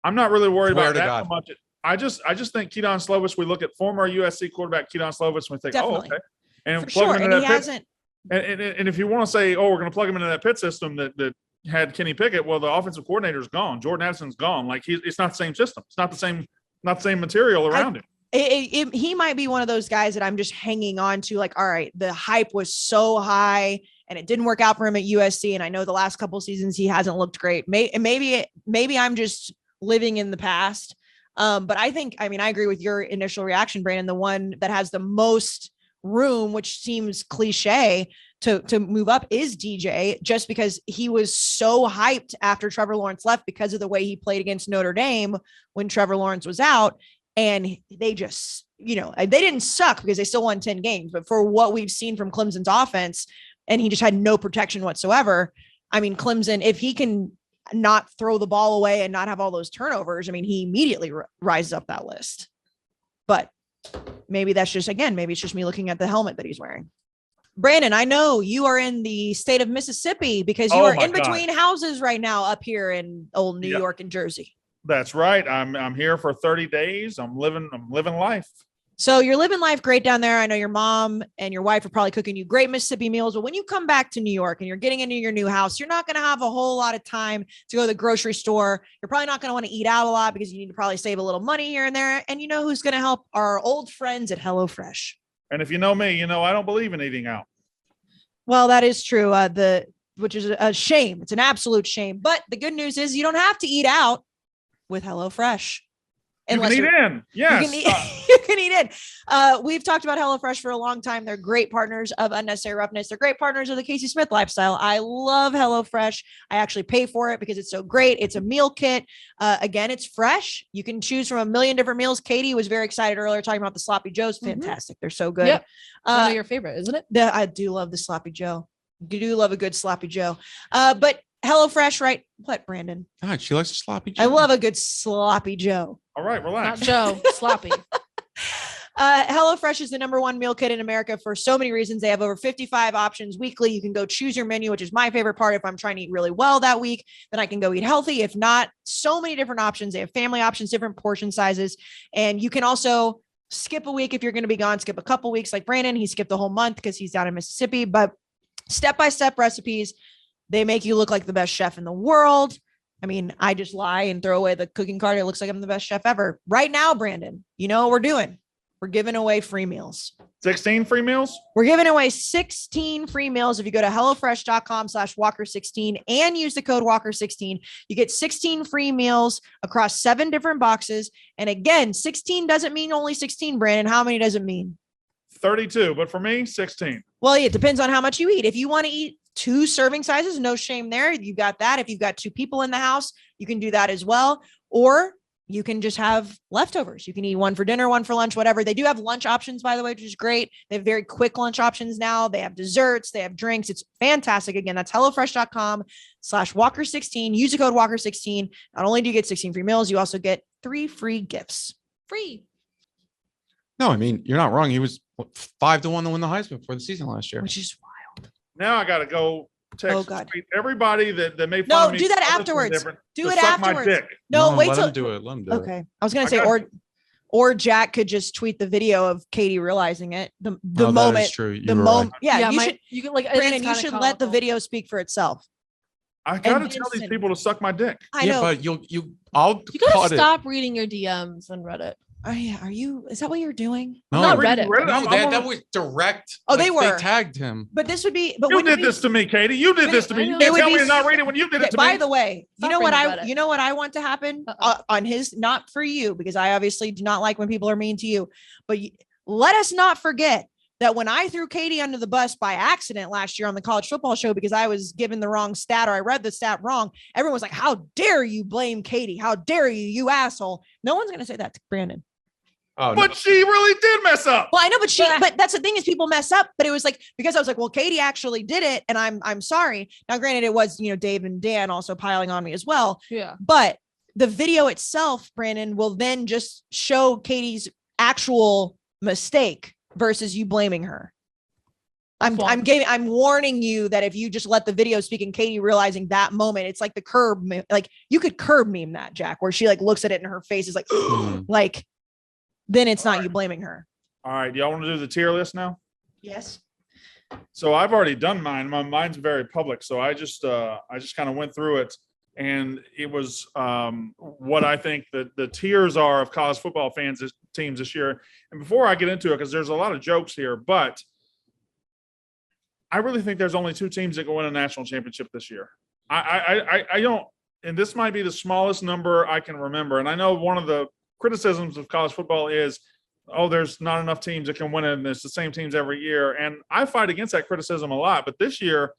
I'm not really worried about that much. I just think Keaton Slovis. We look at former USC quarterback Keaton Slovis and we think, Definitely. oh, okay, and for sure. And he hasn't. And if you want to say, oh, we're going to plug him into that pit system that had Kenny Pickett, well, the offensive coordinator's gone. Jordan Addison's gone. Like it's not the same system. It's not the same material around him. He might be one of those guys that I'm just hanging on to. Like, all right, the hype was so high and it didn't work out for him at USC. And I know the last couple of seasons he hasn't looked great. Maybe I'm just living in the past. But I agree with your initial reaction, Brandon. The one that has the most room, which seems cliche to move up, is DJ, just because he was so hyped after Trevor Lawrence left because of the way he played against Notre Dame when Trevor Lawrence was out. And they just, they didn't suck because they still won 10 games, but for what we've seen from Clemson's offense, and he just had no protection whatsoever. I mean, Clemson, if he can not throw the ball away and not have all those turnovers, I mean, he immediately rises up that list. But maybe that's just, maybe it's just me looking at the helmet that he's wearing. Brandon, I know you are in the state of Mississippi because you are in between houses right now up here in old New York and Jersey. That's right. I'm here for 30 days. I'm living life. So you're living life great down there. I know your mom and your wife are probably cooking you great Mississippi meals, but when you come back to New York and you're getting into your new house, you're not going to have a whole lot of time to go to the grocery store. You're probably not going to want to eat out a lot because you need to probably save a little money here and there. And you know who's going to help? Our old friends at HelloFresh. And if you know me, I don't believe in eating out. Well, that is true. Which is a shame. It's an absolute shame. But the good news is you don't have to eat out with HelloFresh. You can eat in. Yes. You can eat in. We've talked about HelloFresh for a long time. They're great partners of Unnecessary Roughness. They're great partners of the Casey Smith lifestyle. I love HelloFresh. I actually pay for it because it's so great. It's a meal kit. Again, it's fresh. You can choose from a million different meals. Katie was very excited earlier talking about the Sloppy Joes. Fantastic. They're so good. Yep. One of your favorite, isn't it? I do love the Sloppy Joe. You do love a good Sloppy Joe. But HelloFresh, right? What, Brandon? God, she likes a Sloppy Joe. I love a good Sloppy Joe. All right, relax. Not Joe, Sloppy. HelloFresh is the #1 meal kit in America for so many reasons. They have over 55 options weekly. You can go choose your menu, which is my favorite part. If I'm trying to eat really well that week, then I can go eat healthy. If not, so many different options. They have family options, different portion sizes. And you can also skip a week if you're going to be gone, skip a couple weeks like Brandon. He skipped the whole month because he's down in Mississippi. But step-by-step recipes, they make you look like the best chef in the world. I mean, I just lie and throw away the cooking card. It looks like I'm the best chef ever. Right now, Brandon, you know what we're doing? We're giving away free meals. 16 free meals? We're giving away 16 free meals. If you go to HelloFresh.com/Walker16 and use the code Walker16, you get 16 free meals across 7 different boxes. And again, 16 doesn't mean only 16, Brandon. How many does it mean? 32, but for me, 16. Well, it depends on how much you eat. If you want to eat 2 serving sizes, no shame there. You got that. If you've got 2 people in the house, you can do that as well. Or you can just have leftovers. You can eat 1 for dinner, 1 for lunch, whatever. They do have lunch options, by the way, which is great. They have very quick lunch options now. They have desserts. They have drinks. It's fantastic. Again, that's HelloFresh.com/Walker16. Use the code Walker16. Not only do you get 16 free meals, you also get 3 free gifts. Free. No, I mean, you're not wrong. He was 5-1 to win the Heisman for the season last year. Which is Now I got to go text Oh, God. tweet everybody that made fun No, of me. do that for listening afterwards. different Do to it suck my afterwards. dick. No, wait let till him do it. Let him do it. okay. I was gonna I say, got or Jack could just tweet the video of Katie realizing it. The Oh, that is moment, true. the moment. Yeah, you should, you can like Brandon. You should let the video speak for itself. I got to And tell these Vincent. people to suck my dick. I Yeah, know. but I'll You gotta cut it. stop reading your DMs on Reddit. Oh, yeah. Are you? Is that what you're doing? No, Not reading Reddit. no, I'm that on- was direct. Oh, they were. They tagged him. But this would be. But You wouldn't did it be- this to me, Katie. You did this to me. I You know. can't It would tell be me to not s- read it when you did Okay, it to by me. the way, Stop reading Reddit. you know what I want to happen on his, not for you, because I obviously do not like when people are mean to you, but let us not forget that when I threw Katie under the bus by accident last year on the college football show, because I was given the wrong stat or I read the stat wrong, everyone was like, how dare you blame Katie? How dare you, you asshole? No one's going to say that to Brandon. Oh, But she really did mess up. Well, I know, but that's the thing is people mess up, but it was like, because I was like, well, Katie actually did it. And I'm sorry. Now, granted, it was, Dave and Dan also piling on me as well. Yeah. But the video itself, Brandon, will then just show Katie's actual mistake versus you blaming her. I'm warning you that if you just let the video speak and Katie realizing that moment, it's like the curb, like you could curb meme that, Jack, where she like looks at it and her face is like, like, then it's not you blaming her. All right. Y'all want to do the tier list now? Yes. So I've already done mine. Mine's very public. So I just kind of went through it, and it was what I think that the tiers are of college football teams this year. And before I get into it, because there's a lot of jokes here, but I really think there's only two teams that can win a national championship this year. I don't, and this might be the smallest number I can remember. And I know one of the criticisms of college football is, oh, there's not enough teams that can win it, and it's the same teams every year. And I fight against that criticism a lot. But this year,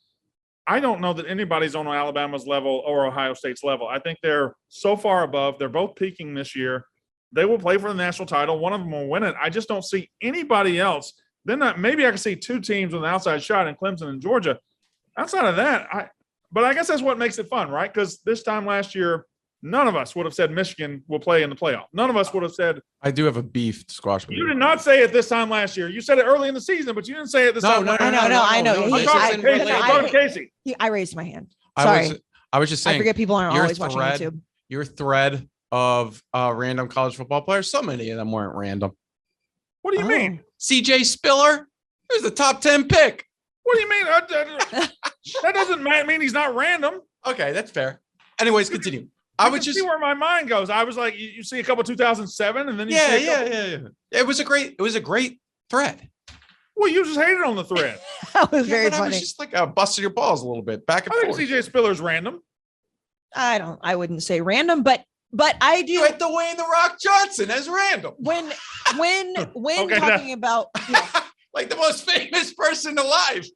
I don't know that anybody's on Alabama's level or Ohio State's level. I think they're so far above. They're both peaking this year. They will play for the national title. One of them will win it. I just don't see anybody else. Then maybe I can see two teams with an outside shot in Clemson and Georgia. Outside of that, but I guess that's what makes it fun, right? Because this time last year, none of us would have said Michigan will play in the playoff. None of us would have said. I do have a beef to squash with you. Did not say it this time last year. You said it early in the season, but you didn't say it this time. I know. I'm talking to Casey. I raised my hand. Sorry. I was just saying. I forget people aren't always watching YouTube. Your thread of random college football players, so many of them weren't random. What do you mean? CJ Spiller, he was the top 10 pick. What do you mean? That doesn't mean he's not random. Okay, that's fair. Anyways, continue. I would just see where my mind goes. I was like, you see a couple 2007, and then you see yeah. It was a great thread. Well, you just hated on the thread. That was very funny. I was just like busting your balls a little bit back and forth. I think CJ Spiller's random. I wouldn't say random, but I do. You had Dwayne the Rock Johnson as random. When Okay, talking about like the most famous person alive.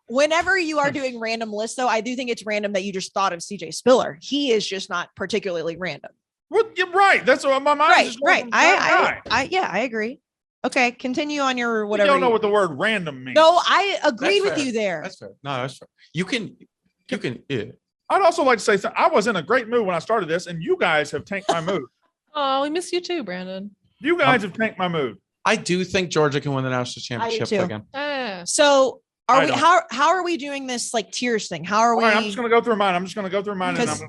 Whenever you are doing random lists, though, I do think it's random that you just thought of CJ Spiller. He is just not particularly random. Well, you're right. That's what my mind is. Right. I agree. Okay, continue on your whatever. You don't know what the word random means. No, I agreed with you there. That's fair. No, that's fair. You can. Yeah. I'd also like to say something. I was in a great mood when I started this, and you guys have tanked my mood. Oh, we miss you too, Brandon. You guys have tanked my mood. I do think Georgia can win the national championship again. So are we? How are we doing this like tiers thing? How are we? Right, I'm just going to go through mine. Because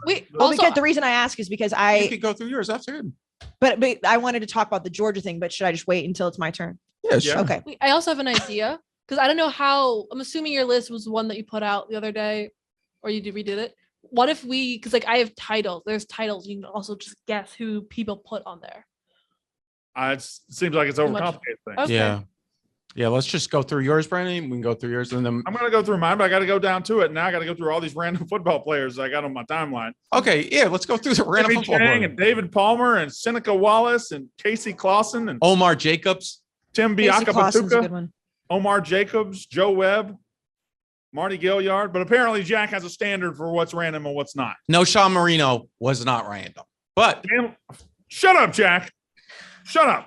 the reason I ask is because you could go through yours. That's good. But I wanted to talk about the Georgia thing. But should I just wait until it's my turn? Yeah. Sure. Okay. I also have an idea because I don't know how. I'm assuming your list was the one that you put out the other day, or you redid it. What if because like I have titles. There's titles. You can also just guess who people put on there. It seems like it's overcomplicated thing. Okay. Yeah. Let's just go through yours, Brandon. We can go through yours, and then I'm going to go through mine, but I got to go down to it. Now I got to go through all these random football players I got on my timeline. Okay, yeah, let's go through the random Jimmy football Chang players. and David Palmer and Seneca Wallace and Casey Clausen and Omar Jacobs, Tim Casey Clausen's a good Biakabatuka, one. Omar Jacobs, Joe Webb, Marty Gilliard. But apparently Jack has a standard for what's random and what's not. No, Sean Marino was not random, but Shut up, Jack. Shut up.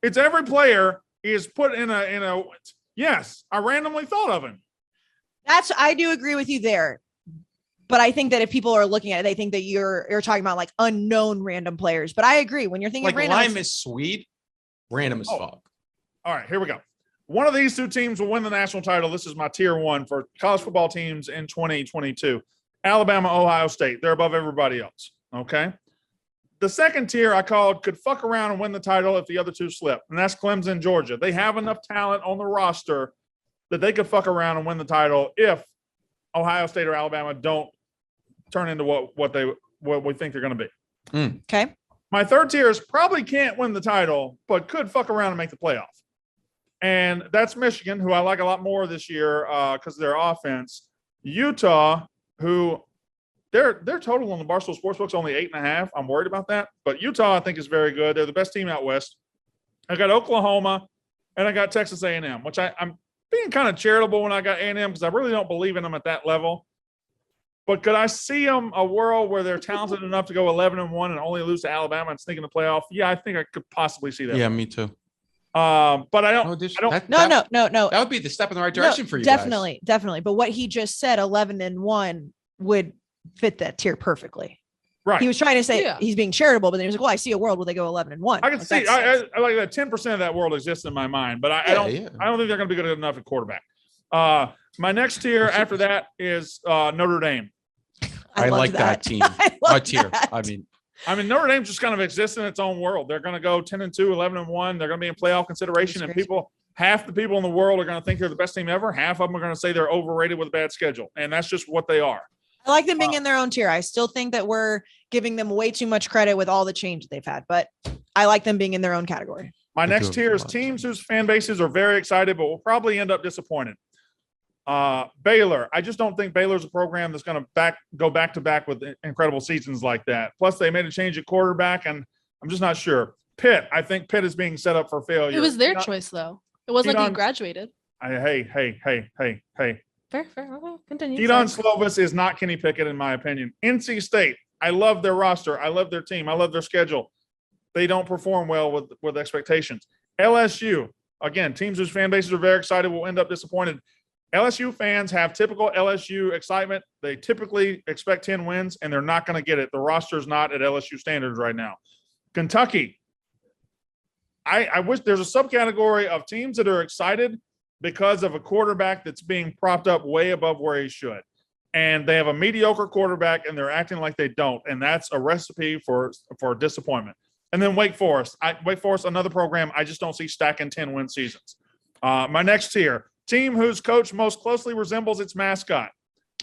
It's every player is put in a. Yes, I randomly thought of him. I do agree with you there. But I think that if people are looking at it, they think that you're talking about like unknown random players. But I agree when you're thinking like random. Lime is Swede, random as fuck. All right, here we go. One of these two teams will win the national title. This is my tier 1 for college football teams in 2022. Alabama, Ohio State. They're above everybody else. Okay. The second tier I called could fuck around and win the title if the other two slip, and that's Clemson, Georgia. They have enough talent on the roster that they could fuck around and win the title if Ohio State or Alabama don't turn into what we think they're going to be. Okay. My third tier is probably can't win the title, but could fuck around and make the playoff. And that's Michigan, who I like a lot more this year because of their offense. Utah, who their total on the Barstool Sportsbook is only 8.5. I'm worried about that. But Utah, I think, is very good. They're the best team out west. I got Oklahoma, and I got Texas A&M, which I'm being kind of charitable when I got A&M because I really don't believe in them at that level. But could I see them a world where they're talented enough to go 11-1 and only lose to Alabama and sneak in the playoff? Yeah, I think I could possibly see that. Yeah, me too. But I don't. No. That would be the step in the right direction for you. Definitely. But what he just said, 11-1, would fit that tier perfectly. Right. He was trying to say he's being charitable, but then he was like, "Well, I see a world where they go 11-1." I can see. I like that. 10% of that world exists in my mind, but I don't think they're going to be good enough at quarterback. My next tier after that is Notre Dame. I like that team. My tier. I mean, Notre Dame just kind of exists in its own world. They're going to go 10-2, 11-1. They're going to be in playoff consideration, and half the people in the world are going to think they're the best team ever. Half of them are going to say they're overrated with a bad schedule, and that's just what they are. I like them being in their own tier. I still think that we're giving them way too much credit with all the change they've had, but I like them being in their own category. My next tier is teams whose fan bases are very excited, but will probably end up disappointed. Baylor. I just don't think Baylor's a program that's going to go back to back with incredible seasons like that. Plus, they made a change at quarterback, and I'm just not sure. Pitt. I think Pitt is being set up for failure. It was their choice, though. It wasn't like he graduated. Hey. Fair. Continue. Keaton Slovis is not Kenny Pickett, in my opinion. NC State. I love their roster. I love their team. I love their schedule. They don't perform well with expectations. LSU. Again, teams whose fan bases are very excited will end up disappointed. LSU fans have typical LSU excitement. They typically expect 10 wins, and they're not going to get it. The roster's not at LSU standards right now. Kentucky. I wish there's a subcategory of teams that are excited because of a quarterback that's being propped up way above where he should. And they have a mediocre quarterback, and they're acting like they don't. And that's a recipe for disappointment. And then Wake Forest. Wake Forest, another program I just don't see stacking 10-win seasons. My next tier. Team whose coach most closely resembles its mascot.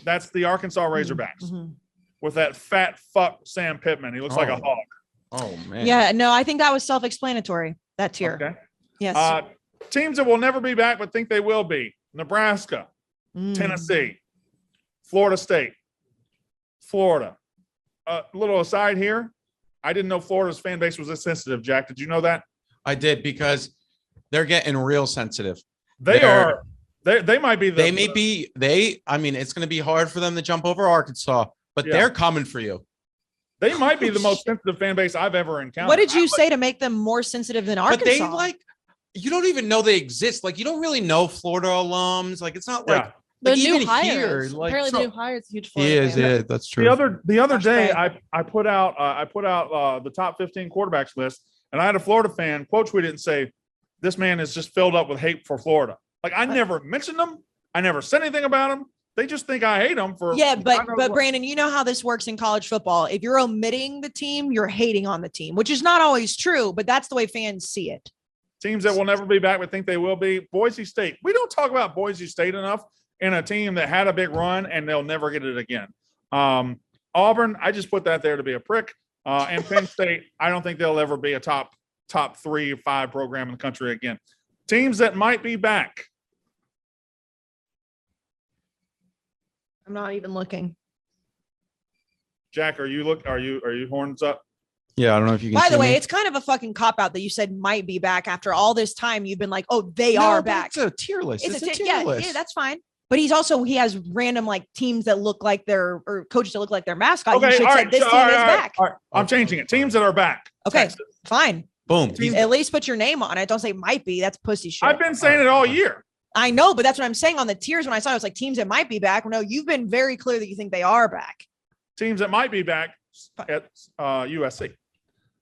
That's the Arkansas Razorbacks with that fat fuck Sam Pittman. He looks like a hog. Oh, man. Yeah, no, I think that was self-explanatory, that tier. Okay. Yes. Teams that will never be back but think they will be. Nebraska, Tennessee, Florida State, Florida. A little aside here. I didn't know Florida's fan base was this sensitive, Jack. Did you know that? I did, because they're getting real sensitive. They are. They might be. I mean, it's going to be hard for them to jump over Arkansas, but they're coming for you. They might be the most sensitive fan base I've ever encountered. What did you say to make them more sensitive than Arkansas? But you don't even know they exist. Like, you don't really know Florida alums. Like, it's not like the like new hires. Apparently, the new hires is huge. He is. Yeah, that's true. The other day, I put out the top 15 quarterbacks list, and I had a Florida fan quote tweet it and say, "This man is just filled up with hate for Florida." Like, I never mentioned them. I never said anything about them. They just think I hate them for. Yeah, but Brandon, you know how this works in college football. If you're omitting the team, you're hating on the team, which is not always true, but that's the way fans see it. Teams that will never be back but think they will be. Boise State. We don't talk about Boise State enough in a team that had a big run and they'll never get it again. Auburn, I just put that there to be a prick. And Penn State, I don't think they'll ever be a top 3 or 5 program in the country again. Teams that might be back. I'm not even looking. Jack, are you horns up? Yeah, I don't know if you can. By the way, me. it's kind of a fucking cop out that you said might be back after all this time. You've been like, oh, they are back. It's a tier list. It's a tier list. Yeah, that's fine. But he has random like teams that look like or coaches that look like their mascot. Okay, you should say this team is back. All right. I'm changing it. Teams that are back. Okay, Texas. fine. Boom. At least put your name on it. Don't say might be. That's pussy shit. I've been saying it all year. I know, but that's what I'm saying on the tiers. When I saw it, I was like, teams that might be back. No, you've been very clear that you think they are back. Teams that might be back at USC.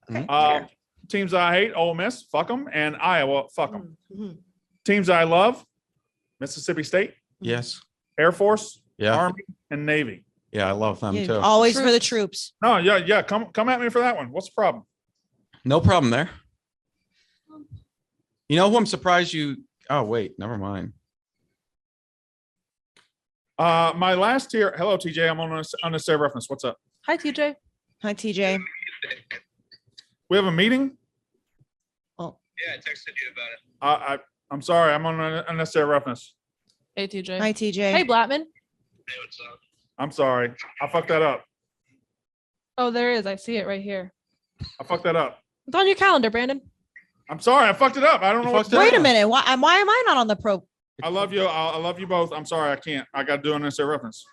Okay. Teams I hate, Ole Miss, fuck them, and Iowa, fuck them. Mhm. Teams I love, Mississippi State, Yes. Air Force, Yeah. Army, and Navy. Yeah, I love them Yeah, too. always for the troops. No, yeah. Come at me for that one. What's the problem? No problem there. You know who I'm surprised you. Oh, wait, never mind. My last tier. Hello, TJ. I'm on unnecessary roughness. What's up? Hi, TJ. Hi, TJ. We have a meeting. Oh, Yeah, I texted you about it. I'm sorry. I'm on unnecessary roughness. Hey, TJ. hi, TJ. Hey, Blattman. Hey, what's up? I'm sorry. I fucked that up. Oh, there is. I see it right here. I fucked that up. It's on your calendar, Brandon. I'm sorry. I fucked it up. I don't know You what fucked to it Wait do. a minute. Why am I not on the pro? I love you. I love you both. I'm sorry. I can't. I got to do unnecessary reference.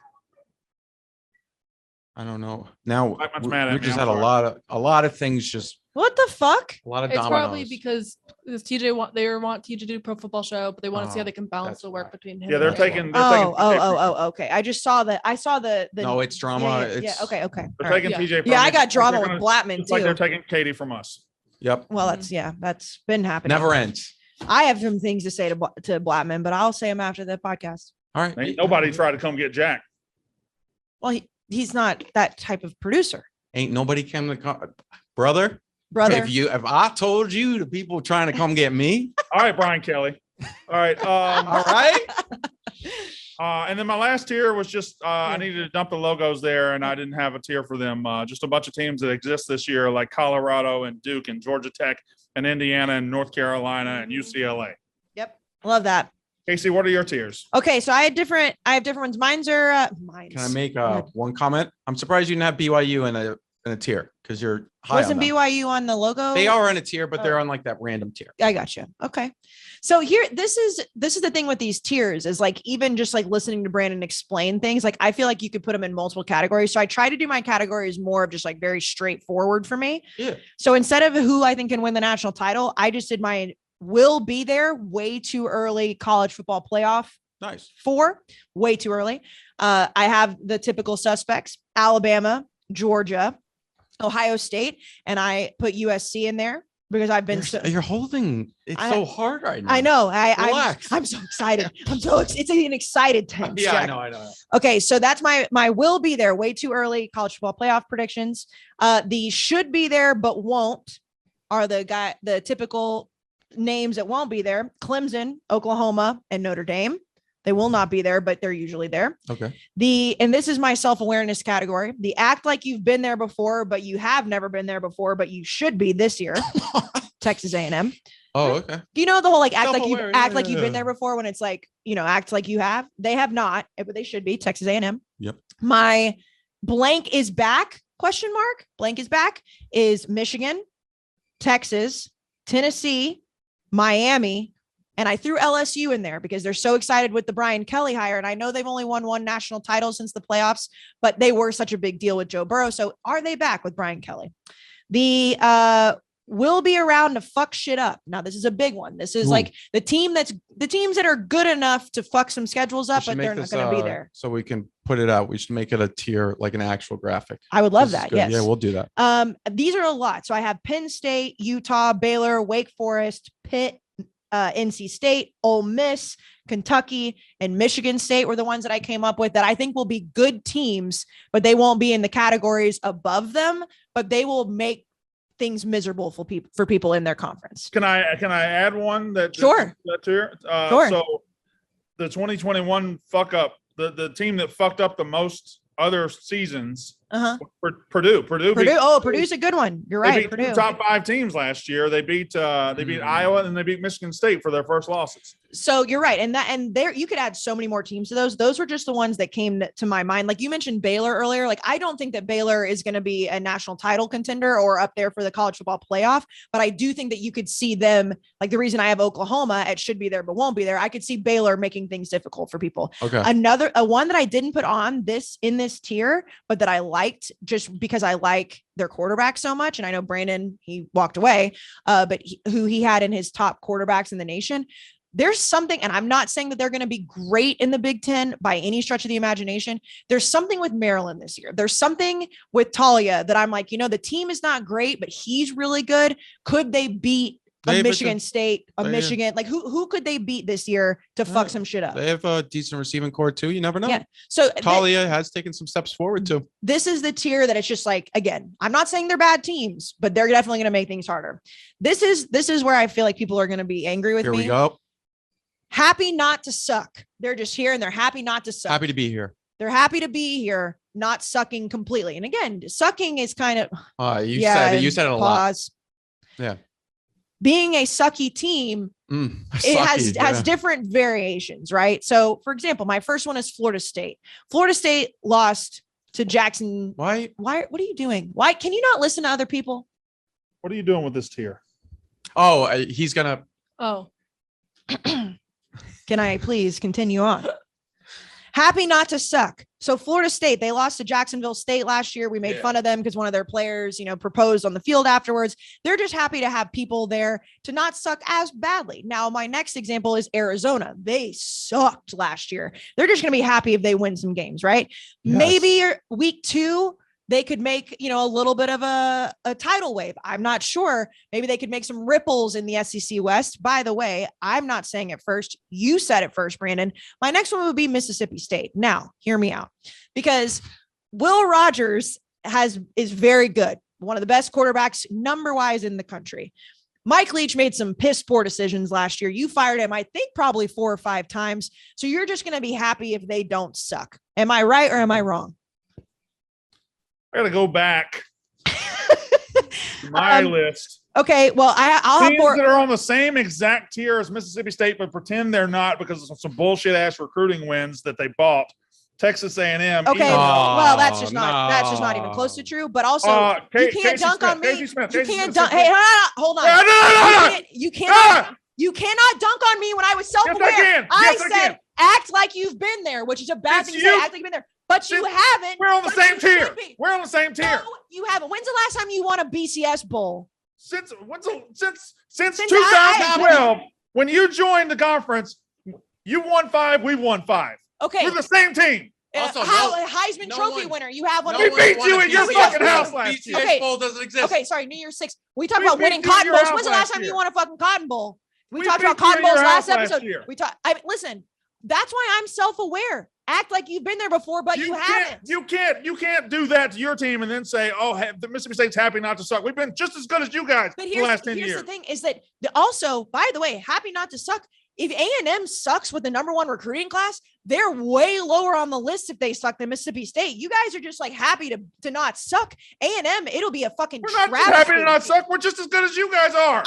I don't know. Now Blackman's we, mad at we me. just I'm had sorry. a lot of things, just What the fuck? a lot of It's dominoes. probably because TJ want TJ to do pro football show, but they want to see how Oh, they can balance that's the work why. between him. Yeah, and they're Brandon. taking. They're taking. Oh, okay. I just saw that. I saw the. No, it's drama. Yeah, It's okay. They're All right. taking Yeah. TJ. From Yeah, I me. got drama They're with gonna- Blattman It's like they're too. taking Katie from us. Yep. Well, that's been happening. Never ends. I have some things to say to Blattman, but I'll say them after the podcast. All right. Ain't nobody tried to come get Jack. Well, he's not that type of producer, Ain't nobody came to brother. brother. If I told you the people trying to come get me, All right, Brian Kelly. All right. all right. And then my last tier was just I needed to dump the logos there, and I didn't have a tier for them. Just a bunch of teams that exist this year, like Colorado and Duke and Georgia Tech and Indiana and North Carolina and UCLA. Yep, love that. Casey, what are your tiers? Okay, so I have different ones. Mine's are mine's. Can I make ahead. one comment? I'm surprised you didn't have BYU in a tier because you're high Wasn't on them. BYU on the logo? They are in a tier, but they're on like that random tier. I got you. Okay. So here, this is the thing with these tiers is like, even just like listening to Brandon explain things, like I feel like you could put them in multiple categories. So I try to do my categories more of just like very straightforward for me. Yeah. So instead of who I think can win the national title, I just did my will be there way too early college football playoff Nice. 4, way too early. I have the typical suspects: Alabama, Georgia, Ohio State, and I put USC in there because I've been You're holding it so hard right now. I know. Relax. I'm so excited. It's an excited tense. Yeah, Jack. I know. Okay, so that's my will be there way too early college football playoff predictions. The should be there but won't are the typical names that won't be there: Clemson, Oklahoma, and Notre Dame. They will not be there, but they're usually there. Okay. And this is my self-awareness category. The act like you've been there before, but you have never been there before, but you should be this year. Texas A&M. Oh, okay. You know the whole like act like Self-aware, you've been there before, when it's like, act like you have. They have not, but they should be. Texas A&M. Yep. My blank is back? ? Blank is back is Michigan, Texas, Tennessee, Miami, and I threw LSU in there because they're so excited with the Brian Kelly hire. And I know they've only won one national title since the playoffs, but they were such a big deal with Joe Burrow. So are they back with Brian Kelly? The will be around to fuck shit up. Now, this is a big one. This is like the teams that are good enough to fuck some schedules up, but they're not going to be there. So we can put it out. We should make it a tier, like an actual graphic. I would love This is that. good. Yes. Yeah, we'll do that. These are a lot. So I have Penn State, Utah, Baylor, Wake Forest, Pitt, NC State, Ole Miss, Kentucky, and Michigan State were the ones that I came up with that I think will be good teams, but they won't be in the categories above them, but they will make things miserable for people in their conference. Can I add one that Sure. that tier? Sure. So the 2021 fuck up, the team that fucked up the most other seasons, Purdue. Purdue's a good one. You're They right. beat Purdue. two top 5 teams last year. They beat Iowa and they beat Michigan State for their first losses. So you're right. And there you could add so many more teams to those. Those were just the ones that came to my mind. Like you mentioned Baylor earlier. Like I don't think that Baylor is going to be a national title contender or up there for the college football playoff, but I do think that you could see them, like the reason I have Oklahoma, it should be there, but won't be there. I could see Baylor making things difficult for people. Okay. A one that I didn't put on in this tier, but that I liked just because I like their quarterback so much. And I know Brandon, he walked away, but who he had in his top quarterbacks in the nation. there's something, and I'm not saying that they're going to be great in the Big Ten by any stretch of the imagination. There's something with Maryland this year. There's something with Talia that I'm like, the team is not great, but he's really good. Could they beat Michigan State, Michigan? Like who could they beat this year to fuck some shit up? They have a decent receiving core too. You never know. Yeah. So Talia has taken some steps forward too. This is the tier that it's just like, again, I'm not saying they're bad teams, but they're definitely going to make things harder. This is where I feel like people are going to be angry with me. Here we go. Happy not to suck. They're just here and they're happy not to suck. Happy to be here. They're happy to be here, not sucking completely. And again, sucking is kind of you said it a lot. Yeah. Being a sucky team, it has different variations, right? So, for example, my first one is Florida State. Florida State lost to Jackson. Why? What are you doing? Why can you not listen to other people? What are you doing with this tier? Oh, he's gonna. Oh, can I please continue on? Happy not to suck. So Florida State, they lost to Jacksonville State last year. We made fun of them because one of their players, proposed on the field afterwards. They're just happy to have people there to not suck as badly. Now, my next example is Arizona. They sucked last year. They're just going to be happy if they win some games, right? Yes. Maybe week 2, they could make, a little bit of a tidal wave. I'm not sure. Maybe they could make some ripples in the SEC West. By the way, I'm not saying it first. You said it first, Brandon. My next one would be Mississippi State. Now, hear me out, because Will Rogers is very good. One of the best quarterbacks number-wise in the country. Mike Leach made some piss poor decisions last year. You fired him, I think, probably 4 or 5 times. So you're just going to be happy if they don't suck. Am I right or am I wrong? I got to go back to my list. Okay, well, I'll have teams that are on the same exact tier as Mississippi State, but pretend they're not because of some bullshit ass recruiting wins that they bought. Texas A&M. Okay, well, that's just not even close to true. But also, you can't dunk on me. You can't dunk. Hey, hold on. You cannot dunk on me when I was self-aware. I said, act like you've been there, which is a bad thing to say. Act like you've been there. But you haven't. We're on the same tier. We're on the same tier. No, you haven't. When's the last time you won a BCS bowl? Since 2012, when you joined the conference, you won 5. We won 5. Okay, we're the same team. Also, Heisman Trophy winner. You have one. We beat you in your fucking house last year. BCS bowl doesn't exist. Okay, sorry. New Year's 6. We talked about winning Cotton Bowls. When's the last time you won a fucking Cotton Bowl? We talked about Cotton Bowls last episode. Listen. That's why I'm self-aware. Act like you've been there before, but you haven't. You can't do that to your team and then say, "Oh, the Mississippi State's happy not to suck." We've been just as good as you guys the last 10 years. Here's the thing: is that also, by the way, happy not to suck. If A&M sucks with the number 1 recruiting class, they're way lower on the list if they suck than Mississippi State. You guys are just like happy to not suck. A&M, it'll be a fucking We're not just happy to not suck. We're just as good as you guys are.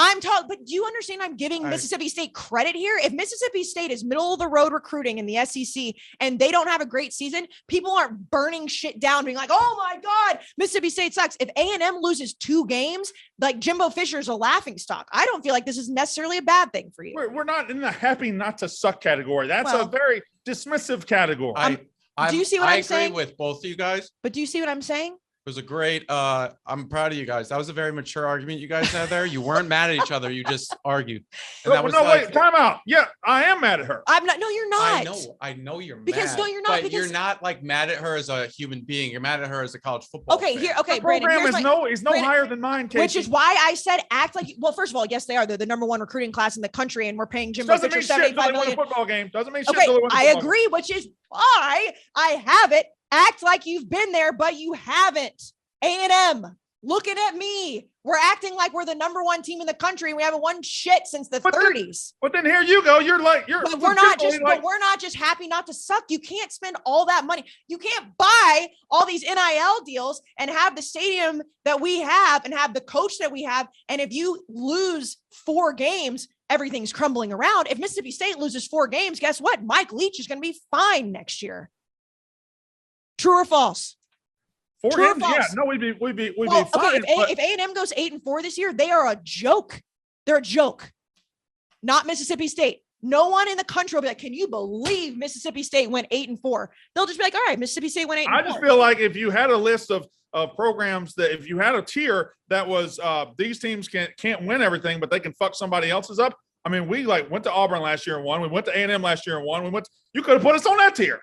But do you understand I'm giving Mississippi State credit here? If Mississippi State is middle of the road recruiting in the SEC and they don't have a great season, people aren't burning shit down being like, oh my God, Mississippi State sucks. If A&M loses 2 games, like Jimbo Fisher's a laughing stock. I don't feel like this is necessarily a bad thing for you. We're not in the happy not to suck category. That's a very dismissive category. Do you see what I'm saying? I agree with both of you guys. But do you see what I'm saying? It was a great, I'm proud of you guys. That was a very mature argument you guys had there. You weren't mad at each other. You just argued. And wait, time out. Yeah, I am mad at her. I'm not. No, you're not. I know you're because mad. No, you're not. But you're not like mad at her as a human being. You're mad at her as a college football fan. Okay, Brandon. Program is no higher than mine, Casey. Which is why I said act like. Well, first of all, yes, they are. They're the number 1 recruiting class in the country, and we're paying Jimbo Fisher $75 million. Football game doesn't mean shit. Okay, I agree. Which is why I have it. Act like you've been there, but you haven't. A&M, looking at me. We're acting like we're the number 1 team in the country, and we haven't won shit since the 30s. But then here you go. But we're not just happy not to suck. You can't spend all that money. You can't buy all these NIL deals and have the stadium that we have and have the coach that we have. And if you lose 4 games, everything's crumbling around. If Mississippi State loses 4 games, guess what? Mike Leach is going to be fine next year. True or false? 4 games? Yeah, no, we'd be fine. Okay, if A&M goes 8-4 this year, they are a joke. They're a joke. Not Mississippi State. No one in the country will be like, can you believe Mississippi State went 8-4? They'll just be like, all right, Mississippi State went 8-4. I just feel like if you had a list of programs that if you had a tier that was these teams can't win everything, but they can fuck somebody else's up, I mean, we went to Auburn last year and won. We went to A&M last year and won. You could have put us on that tier.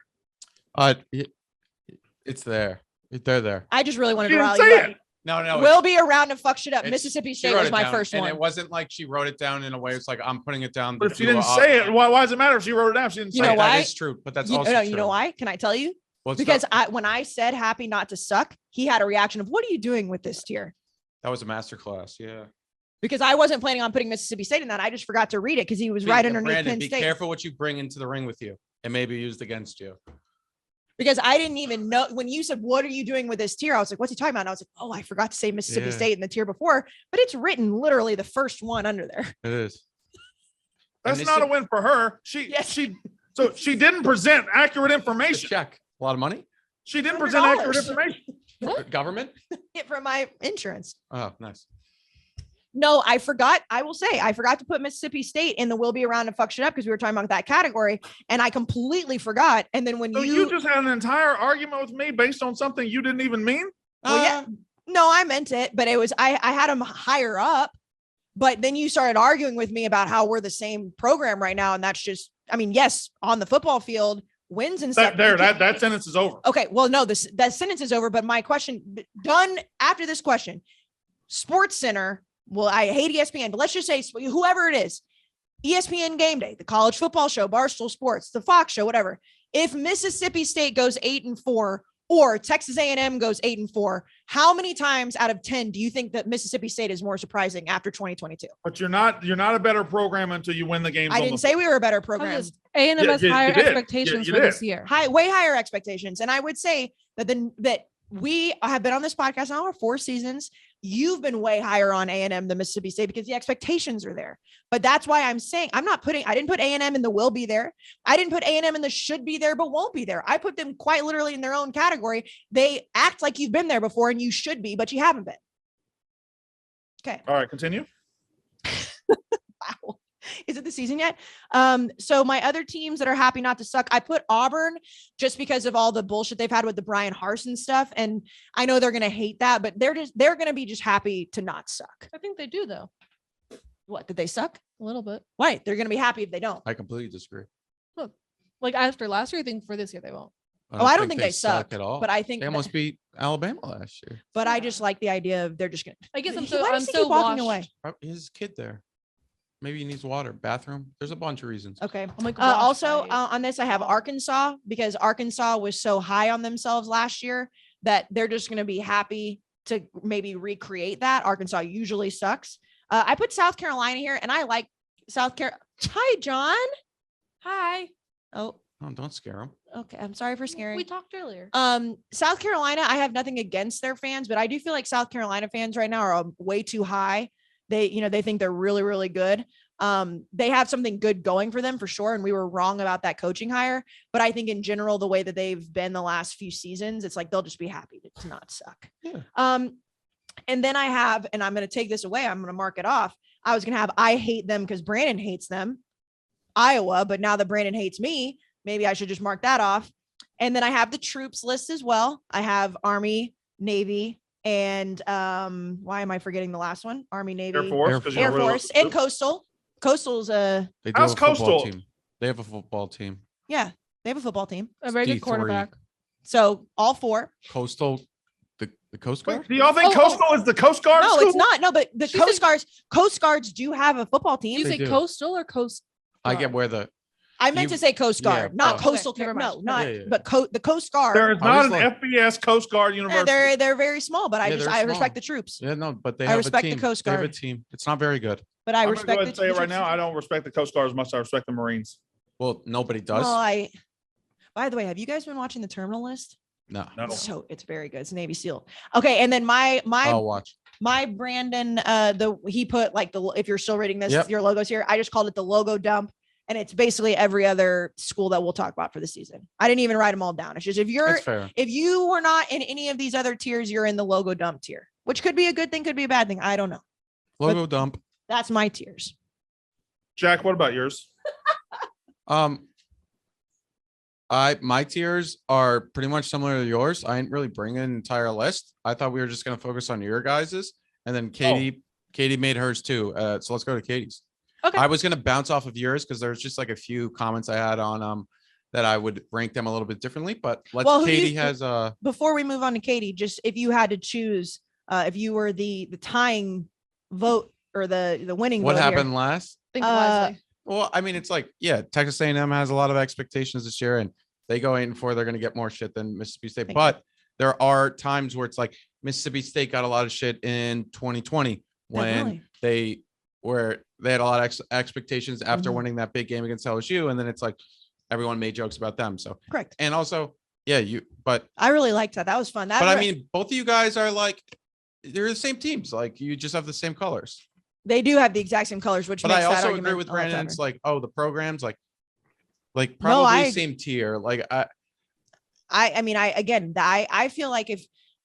It's there. They're there. I just really wanted She to didn't rally say you. it. No. Will be around to fuck shit up. It's- Mississippi she State wrote was it my down, first and one. it wasn't like she wrote it down in a way. It's like I'm putting it down. But if she didn't say it, why does it matter if she wrote it down? She didn't You say know it. why? That is true, but that's You, also no, true. you know why? Can I tell you? What's Because when I said happy not to suck, he had a reaction of, what are you doing with this tier? that was a masterclass. Yeah. Because I wasn't planning on putting Mississippi State in that. I just forgot to read it because he was right underneath Brandon, Penn be State. careful what you bring into the ring with you. It may be used against you. Because I didn't even know when you said, what are you doing with this tier? I was like, what's he talking about? And I was like, oh, I forgot to say Mississippi Yeah. State in the tier before, but it's written literally the first one under there. It is. That's And not a this- win for her. So she didn't present accurate It's a information. check. A lot of money. She didn't present $100. accurate information. Government. It from my insurance. Oh, nice. No, I forgot. I will say I forgot to put Mississippi State in the will be around to fuck shit up because we were talking about that category and I completely forgot. And then when So you just had an entire argument with me based on something you didn't even mean? Well, yeah. No, I meant it, but it was I had them higher up, but then you started arguing with me about how we're the same program right now. And that's just, I mean, yes, on the football field, wins and stuff. That sentence is over. Okay, well, no, that sentence is over, but my question done after this question, Sports Center. Well, I hate ESPN, but let's just say whoever it is, ESPN Game Day, the college football show, Barstool Sports, the Fox show, whatever. If Mississippi State goes 8-4 or Texas A&M goes 8-4, how many times out of 10 do you think that Mississippi State is more surprising after 2022? But you're not a better program until you win the games. I didn't say we were a better program. A&M has you higher did. expectations You for did. this year. Way higher expectations. And I would say that we have been on this podcast now for 4 seasons. You've been way higher on A&M than Mississippi State because the expectations are there. But that's why I'm saying I didn't put A&M in the will be there. I didn't put A&M in the should be there, but won't be there. I put them quite literally in their own category. They act like you've been there before and you should be, but you haven't been. Okay. All right, continue. Wow. Is it the season yet? So my other teams that are happy not to suck, I put Auburn just because of all the bullshit they've had with the Brian Harsin stuff. And I know they're going to hate that, but they're going to be just happy to not suck. I think they do though. What, did they suck? A little bit. Why? They're going to be happy if they don't. I completely disagree. Like after last year, I think for this year they won't. I don't think they suck at all. But I think they almost beat Alabama last year. but I just like the idea of they're just going to, I guess I'm why does I'm he so keep walking washed. away? His kid there. Maybe he needs water, bathroom. There's a bunch of reasons. Okay. I'm like washed Also by it. on this, I have Arkansas because Arkansas was so high on themselves last year that they're just going to be happy to maybe recreate that. Arkansas usually sucks. I put South Carolina here and I like South Carolina. Hi, John. Hi. Oh, Oh, don't scare him. okay. I'm sorry for scaring. We talked earlier. South Carolina, I have nothing against their fans, but I do feel like South Carolina fans right now are way too high. They think they're really, really good. They have something good going for them for sure. And we were wrong about that coaching hire, but I think in general, the way that they've been the last few seasons, it's like, they'll just be happy to not suck. Yeah. And then I have, and I'm going to take this away. I'm going to mark it off. I was going to have, I hate them because Brandon hates them, Iowa, but now that Brandon hates me, maybe I should just mark that off. And then I have the troops list as well. I have Army, Navy, and why am I forgetting the last one? Army, Navy, Air Force. 'cause Air you're really- Force, and Coastal. Coastal's They do How's have a football Coastal? team. They have a football team. yeah, they have a football team. A very good D3. quarterback. So all 4. Coastal, the Coast Guard. Wait, do y'all think Oh, Coastal is the Coast Guard? No, school? it's not. No, but the She said- Coast Guards do have a football Do you team. They say do. coastal or coast? I get Guard? where the I meant you- to say Coast Guard, yeah, not oh. Coastal. Okay, never No, mind. not, Yeah, yeah. but the Coast Guard. There is I not was an like- FBS Coast Guard University. They're very small, but I Yeah, just they're I respect small. the troops. yeah no, but they I have respect a the team. Coast They have a Guard. team. It's not very good. But I I'm gonna respect go ahead and say it right troops. now. I don't respect the Coast Guard as much as I respect the Marines. Well, nobody does. Well, by the way, have you guys been watching the Terminal List? No. No. So it's very good. It's Navy SEAL. Okay, and then my I'll watch. my Brandon, he put like if you're still reading this, Yep. your logos here. I just called it the logo dump, and it's basically every other school that we'll talk about for the season. I didn't even write them all down. It's just if That's fair. you were not in any of these other tiers, you're in the logo dump tier, which could be a good thing, could be a bad thing. I don't know. Logo dump. That's my tiers. Jack, what about yours? My tiers are pretty much similar to yours. I didn't really bring an entire list. I thought we were just gonna focus on your guys's, and then Katie made hers too. So let's go to Katie's. Okay. I was going to bounce off of yours because there's just like a few comments I had on that I would rank them a little bit differently. But Katie has before we move on to Katie, just if you had to choose, if you were the tying vote or the winning what vote happened here, last. Think wisely. Well, I mean, it's like, yeah, Texas A&M has a lot of expectations this year, and they go 8-4. They're going to get more shit than Mississippi State. But there are times where it's like Mississippi State got a lot of shit in 2020 when they had a lot of expectations after winning that big game against LSU, and then it's like everyone made jokes about them. So correct. And also, yeah, but I really liked that. That was fun. I mean, both of you guys are like, they're the same teams. Like, you just have the same colors. They do have the exact same colors, which but makes I also that agree with Brandon. It's like, oh, the programs like probably same tier. Like I feel like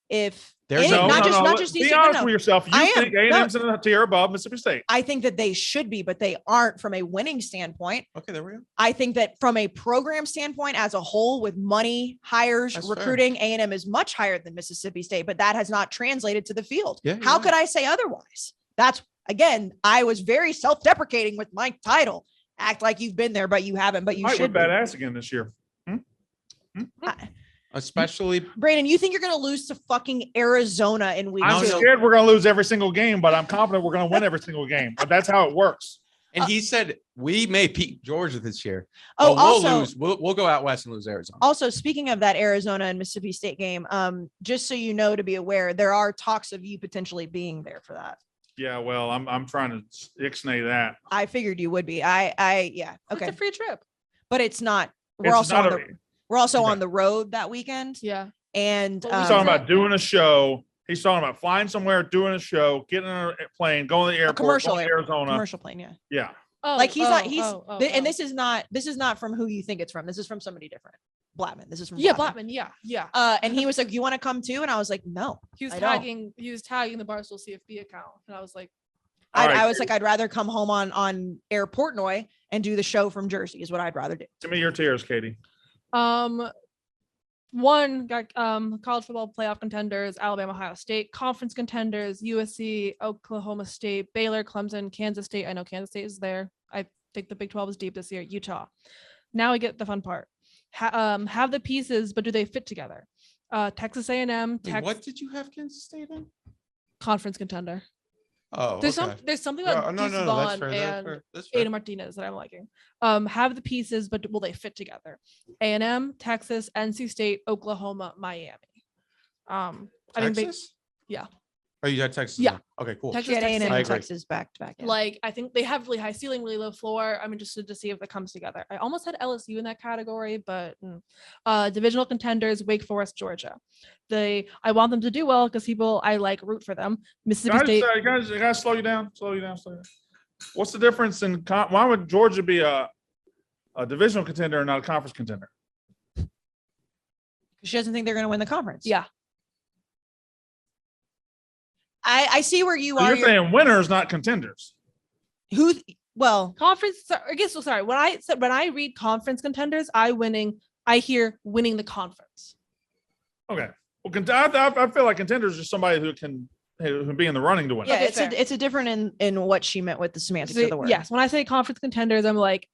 if there's not just be honest with yourself. You think A&M's in a tier above Mississippi State? I think that they should be, but they aren't from a winning standpoint. Okay, there we go. I think that from a program standpoint, as a whole, with money, hires, recruiting, A&M is much higher than Mississippi State, but that has not translated to the field. Yeah, how could I say otherwise? That's again, I was very self-deprecating with my title. Act like you've been there, but you haven't. But you should. We're badass again this year. Especially Brandon, you think you're going to lose to fucking Arizona in week 2? I'm scared we're going to lose every single game, but I'm confident we're going to win every single game. But that's how it works. And he said we may beat Georgia this year. Oh, we'll lose. We'll go out west and lose Arizona. Also, speaking of that Arizona and Mississippi State game, just so you know, to be aware, there are talks of you potentially being there for that. Yeah, well, I'm trying to ixnay that. I figured you would be. Yeah. Okay. It's a free trip, but it's not. We're also on the road that weekend. Yeah. And he's talking about doing a show. He's talking about flying somewhere, doing a show, getting on a plane, going to the airport, going to Arizona. Commercial plane, yeah. Yeah. And this is not from who you think it's from. This is from somebody different. Blattman. This is from Blattman. Yeah. And he was like, "You want to come too?" And I was like, "No." He was tagging the Barstool CFB account, and I was like, I was like, I'd rather come home on Air Portnoy and do the show from Jersey is what I'd rather do. Give me your tiers, Katie. One got college football playoff contenders: Alabama, Ohio State. Conference contenders: USC, Oklahoma State, Baylor, Clemson, Kansas State. I know Kansas State is there. I think the Big 12 is deep this year. Utah. Now we get the fun part. Have the pieces, but do they fit together? Texas A&M. What did you have Kansas State in? Conference contender. Oh, there's something about Deuce Vaughn and Ada Martinez that I'm liking. Have the pieces, but will they fit together? A&M, Texas, NC State, Oklahoma, Miami. Texas? Yeah. Oh, you had Texas? Yeah. Okay, cool. Texas, A&M, and Texas back to back. Yeah. Like, I think they have really high ceiling, really low floor. I'm interested to see if that comes together. I almost had LSU in that category, but divisional contenders: Wake Forest, Georgia. I want them to do well because I root for them. Mississippi State. Guys, slow you down. What's the difference in why would Georgia be a divisional contender and not a conference contender? She doesn't think they're going to win the conference. Yeah. I see where you are. You're saying winners, not contenders. Conference. I guess. Sorry. When I read conference contenders, I hear winning the conference. Okay. Well, I feel like contenders are somebody who can be in the running to win. Yeah, it's a different in what she meant with the semantics of the word. Yes. When I say conference contenders, I'm like,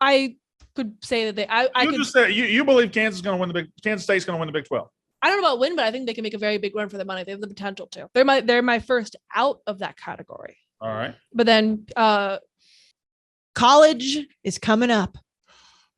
I could say that you believe Kansas State's going to win the Big 12. I don't know about win, but I think they can make a very big run for the money. They have the potential to. They're my first out of that category. All right. But then college is coming up.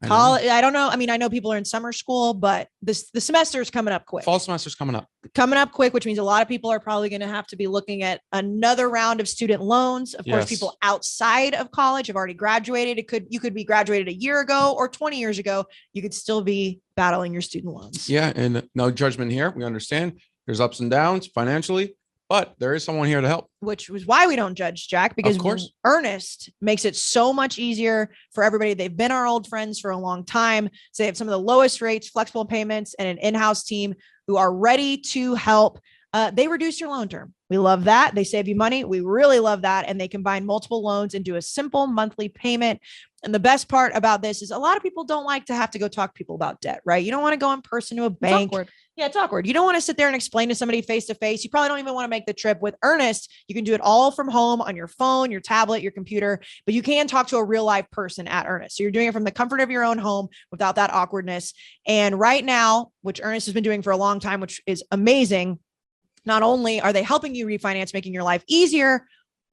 I don't know. I mean, I know people are in summer school, but the semester is coming up quick. Fall semester's coming up quick, which means a lot of people are probably going to have to be looking at another round of student loans. Of course, people outside of college have already graduated. You could be graduated a year ago or 20 years ago. You could still be battling your student loans. Yeah. And no judgment here. We understand there's ups and downs financially, but there is someone here to help. Which was why we don't judge, Jack, because Ernest makes it so much easier for everybody. They've been our old friends for a long time. So they have some of the lowest rates, flexible payments, and an in-house team who are ready to help. They reduce your loan term. We love that. They save you money. We really love that. And they combine multiple loans into a simple monthly payment. And the best part about this is a lot of people don't like to have to go talk to people about debt, right? You don't want to go in person to a bank Yeah, it's awkward. You don't want to sit there and explain to somebody face to face. You probably don't even want to make the trip. With Earnest, you can do it all from home on your phone, your tablet, your computer, but you can talk to a real live person at Earnest. So you're doing it from the comfort of your own home without that awkwardness. And right now, which Earnest has been doing for a long time, which is amazing, not only are they helping you refinance, making your life easier,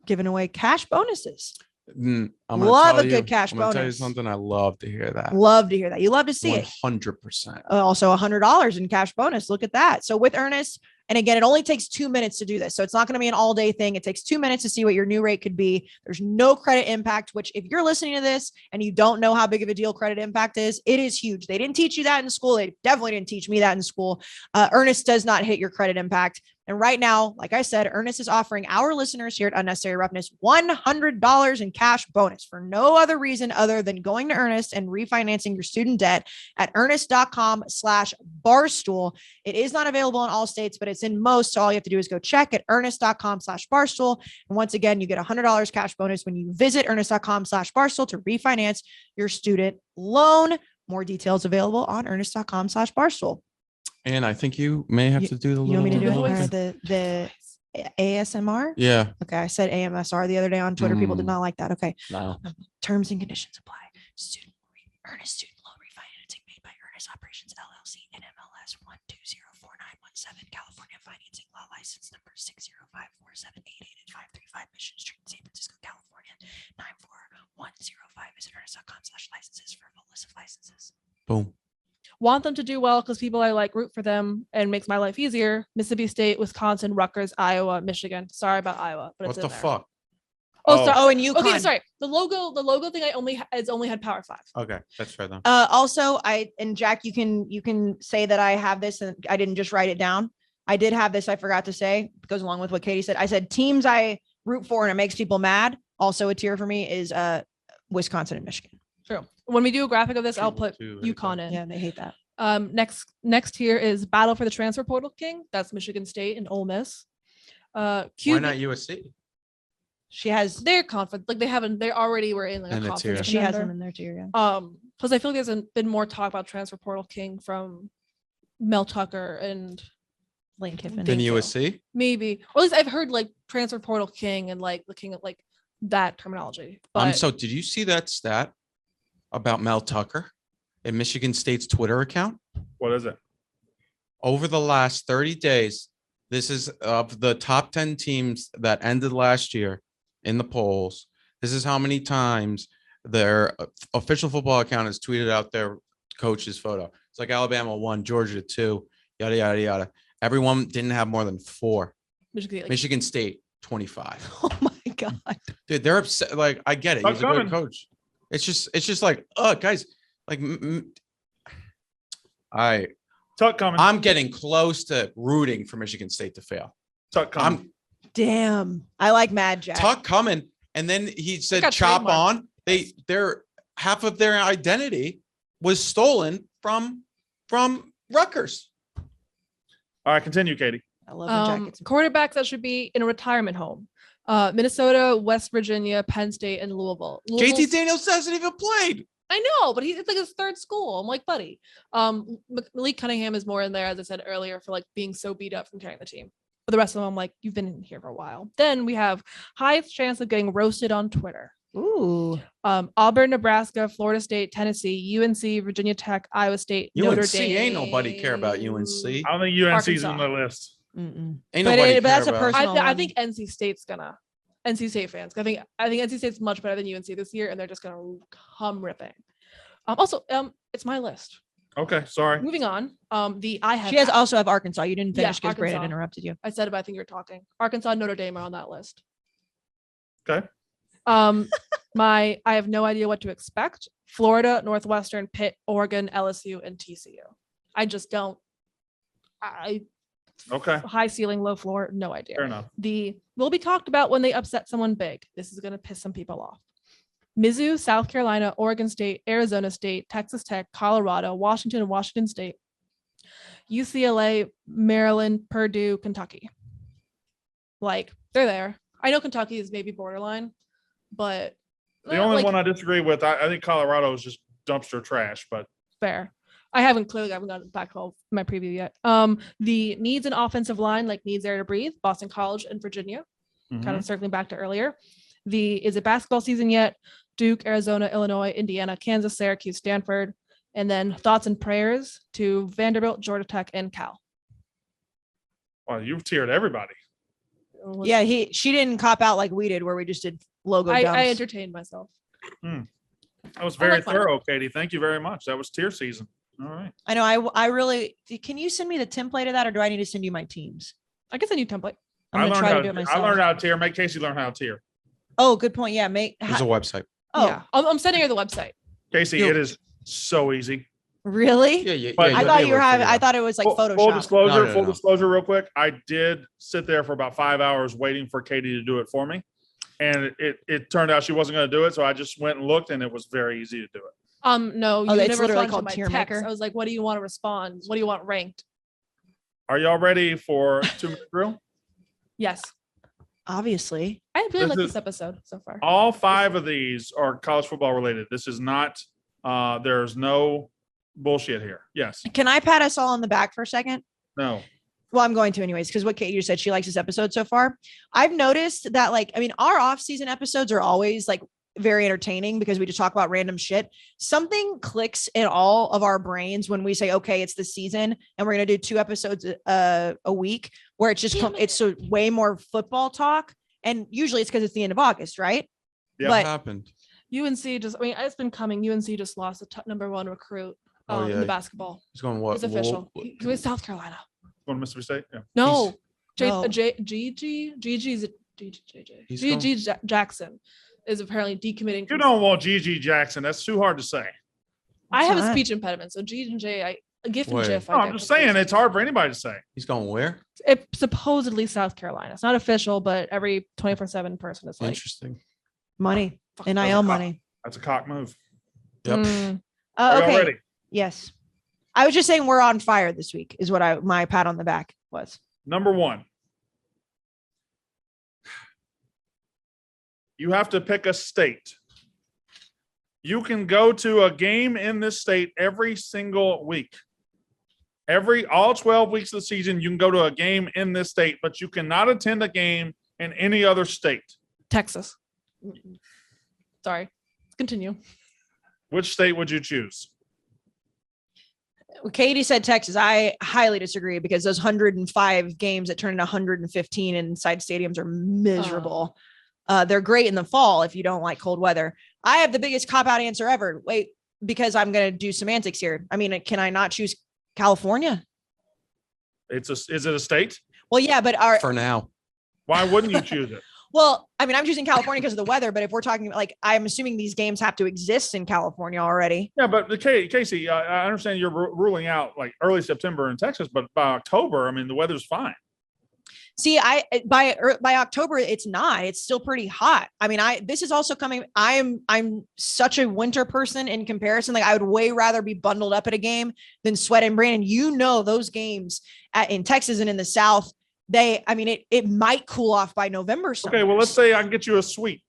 giving away cash bonuses. Love a good cash bonus. I'm gonna tell you something. I love to hear that. Love to hear that. You love to see 100%. it. Also $100 in cash bonus. Look at that. So with Earnest, and again, it only takes 2 minutes to do this. So it's not going to be an all day thing. It takes 2 minutes to see what your new rate could be. There's no credit impact, which if you're listening to this and you don't know how big of a deal credit impact is, it is huge. They didn't teach you that in school. They definitely didn't teach me that in school. Earnest does not hit your credit impact. And right now, like I said, Earnest is offering our listeners here at Unnecessary Roughness $100 in cash bonus for no other reason other than going to Earnest and refinancing your student debt at earnest.com/barstool. It is not available in all states, but it's in most. So all you have to do is go check at earnest.com/barstool. And once again, you get $100 cash bonus when you visit earnest.com/barstool to refinance your student loan. More details available on earnest.com/barstool. And I think you may have to do the You want me to do little- it? The ASMR? Yeah. Okay. I said AMSR the other day on Twitter. People did not like that. Okay. No. Terms and conditions apply. Earnest student loan refinancing made by Earnest Operations LLC NMLS 1204917 California financing law license number 6054788 and 535 Mission Street, San Francisco, California 94105. Visit earnest.com/licenses for a full list of licenses. Boom. Want them to do well because people I like root for them and makes my life easier. Mississippi State, Wisconsin, Rutgers, Iowa, Michigan. Sorry about Iowa, but What it's the in there. fuck? Oh, sorry. Oh, and UConn. Okay, sorry. The logo thing it's only had Power 5. Okay, that's fair then. Also, Jack, you can say that I have this and I didn't just write it down. I did have this. I forgot to say. It goes along with what Katie said. I said teams I root for and it makes people mad. Also, a tier for me is Wisconsin and Michigan. True. When we do a graphic of this, I'll put Two, UConn in. Yeah, they hate that. Next here is Battle for the Transfer Portal King. That's Michigan State and Ole Miss. Why not USC? She has. They're confident. Like they already were in like a And it's here. conference. She has contender. them in there too. Yeah. Because I feel like there's been more talk about Transfer Portal King from Mel Tucker and Lane Kiffin. Then Thank you. USC? maybe, or at least I've heard like Transfer Portal King and like the king of like that terminology. But So did you see that stat about Mel Tucker in Michigan State's Twitter account? What is it? Over the last 30 days, this is of the top 10 teams that ended last year in the polls. This is how many times their official football account has tweeted out their coach's photo. It's like Alabama 1, Georgia 2, yada, yada, yada. Everyone didn't have more than 4. Michigan State, 25. Oh my God. Dude, they're upset. Like, I get it. He's a Coming. good coach. It's just like, guys, like, Tuck coming. I'm getting close to rooting for Michigan State to fail. Tuck coming. Damn. I like Mad Jack. Tuck coming, and then he said got chop trademarked. on. Their half of their identity was stolen from Rutgers. All right, continue, Katie. I love when Jack gets quarterbacks that should be in a retirement home. Minnesota, West Virginia, Penn State, and Louisville. JT Daniels hasn't even played. I know, but it's like his third school. I'm like, buddy. Malik Cunningham is more in there, as I said earlier, for like being so beat up from carrying the team. But the rest of them, I'm like, you've been in here for a while. Then we have highest chance of getting roasted on Twitter. Ooh. Auburn, Nebraska, Florida State, Tennessee, UNC, Virginia Tech, Iowa State, Notre UNC Dame. ain't nobody care about UNC. I don't think UNC's on Arkansas. the list. Mm-mm. Ain't But nobody but that's care a about- personal- I think NC State's gonna. NC State fans. I think NC State's much better than UNC this year, and they're just gonna come ripping. Also, it's my list. Okay, sorry. Moving on. She has also have Arkansas. You didn't Yeah, finish because Brandon Arkansas. interrupted you. I said it, but I think you were talking. Arkansas, Notre Dame are on that list. Okay. I have no idea what to expect. Florida, Northwestern, Pitt, Oregon, LSU, and TCU. I just don't. Okay. High ceiling, low floor, no idea. Fair enough. Will be talked about when they upset someone big. This is going to piss some people off. Mizzou, South Carolina, Oregon State, Arizona State, Texas Tech, Colorado, Washington, and Washington State, UCLA, Maryland, Purdue, Kentucky. Like, they're there. I know Kentucky is maybe borderline, but The only one I disagree with, I think Colorado is just dumpster trash, but fair. I haven't gotten back to my preview yet. The needs an offensive line, like needs air to breathe, Boston College and Virginia. Kind of circling back to earlier. Is it basketball season yet? Duke, Arizona, Illinois, Indiana, Kansas, Syracuse, Stanford. And then thoughts and prayers to Vanderbilt, Georgia Tech, and Cal. Well, you've tiered everybody. Yeah, she didn't cop out like we did, where we just did logo dumps. I entertained myself. That was very thorough, Katie. Thank you very much. That was tier season. All right. I know. I really. Can you send me the template of that, or do I need to send you my teams? I can send you a template. I learned how to tier. Make Casey learn how to tier. Oh, good point. Yeah, There's a website. Oh, yeah. I'm sending her the website. Casey, it is so easy. Really? Yeah. But I thought you were having. I thought it was like Photoshop. Full disclosure, real quick. I did sit there for about 5 hours waiting for Katie to do it for me, and it turned out she wasn't going to do it. So I just went and looked, and it was very easy to do it. No, you it's never literally responded called to my Tier text. Maker. I was like, what do you want to respond? What do you want ranked? Are y'all ready for 2-minute drill? Yes. Obviously. I really like this episode so far. All 5 of these are college football related. This is not. There's no bullshit here. Yes. Can I pat us all on the back for a second? No. Well, I'm going to anyways, because what Kate just said, she likes this episode so far. I've noticed that, our off-season episodes are always very entertaining because we just talk about random shit. Something clicks in all of our brains when we say, okay, it's the season and we're going to do 2 episodes a week, where it's just, it's a way more football talk. And usually it's because it's the end of August, right? Yeah. What happened? UNC it's been coming. UNC just lost the number 1 recruit in the basketball. He's going what? It's official. He was South Carolina. Going to Mississippi State? Yeah. No. GG Jackson is apparently decommitting. You don't want GG Jackson. That's too hard to say. I have a speech impediment, so G and J, GIF and GIF. I'm just saying it's hard for anybody to say. He's going where? It's supposedly South Carolina. It's not official, but every 24/7 person is like Interesting. Money. NIL money. That's a cock move. Yep. Are y'all Okay. ready? Yes. I was just saying we're on fire this week is what my pat on the back was. Number 1. You have to pick a state. You can go to a game in this state every single week. All 12 weeks of the season, you can go to a game in this state, but you cannot attend a game in any other state. Texas. Sorry. Continue. Which state would you choose? Katie said Texas. I highly disagree because those 105 games that turn into 115 inside stadiums are miserable. They're great in the fall if you don't like cold weather. I have the biggest cop-out answer ever. Wait, because I'm going to do semantics here. I mean, can I not choose California? Is it a state? Well, yeah, but For now. Why wouldn't you choose it? Well, I mean, I'm choosing California because of the weather, but if we're talking I'm assuming these games have to exist in California already. Yeah, but Casey, I understand you're ruling out early September in Texas, but by October, I mean, the weather's fine. See, by October, it's not. It's still pretty hot. I mean, this is also coming. I'm such a winter person in comparison. I would way rather be bundled up at a game than sweat and rain. And those games in Texas and in the South, it might cool off by November. Okay, well, let's say I can get you a suite.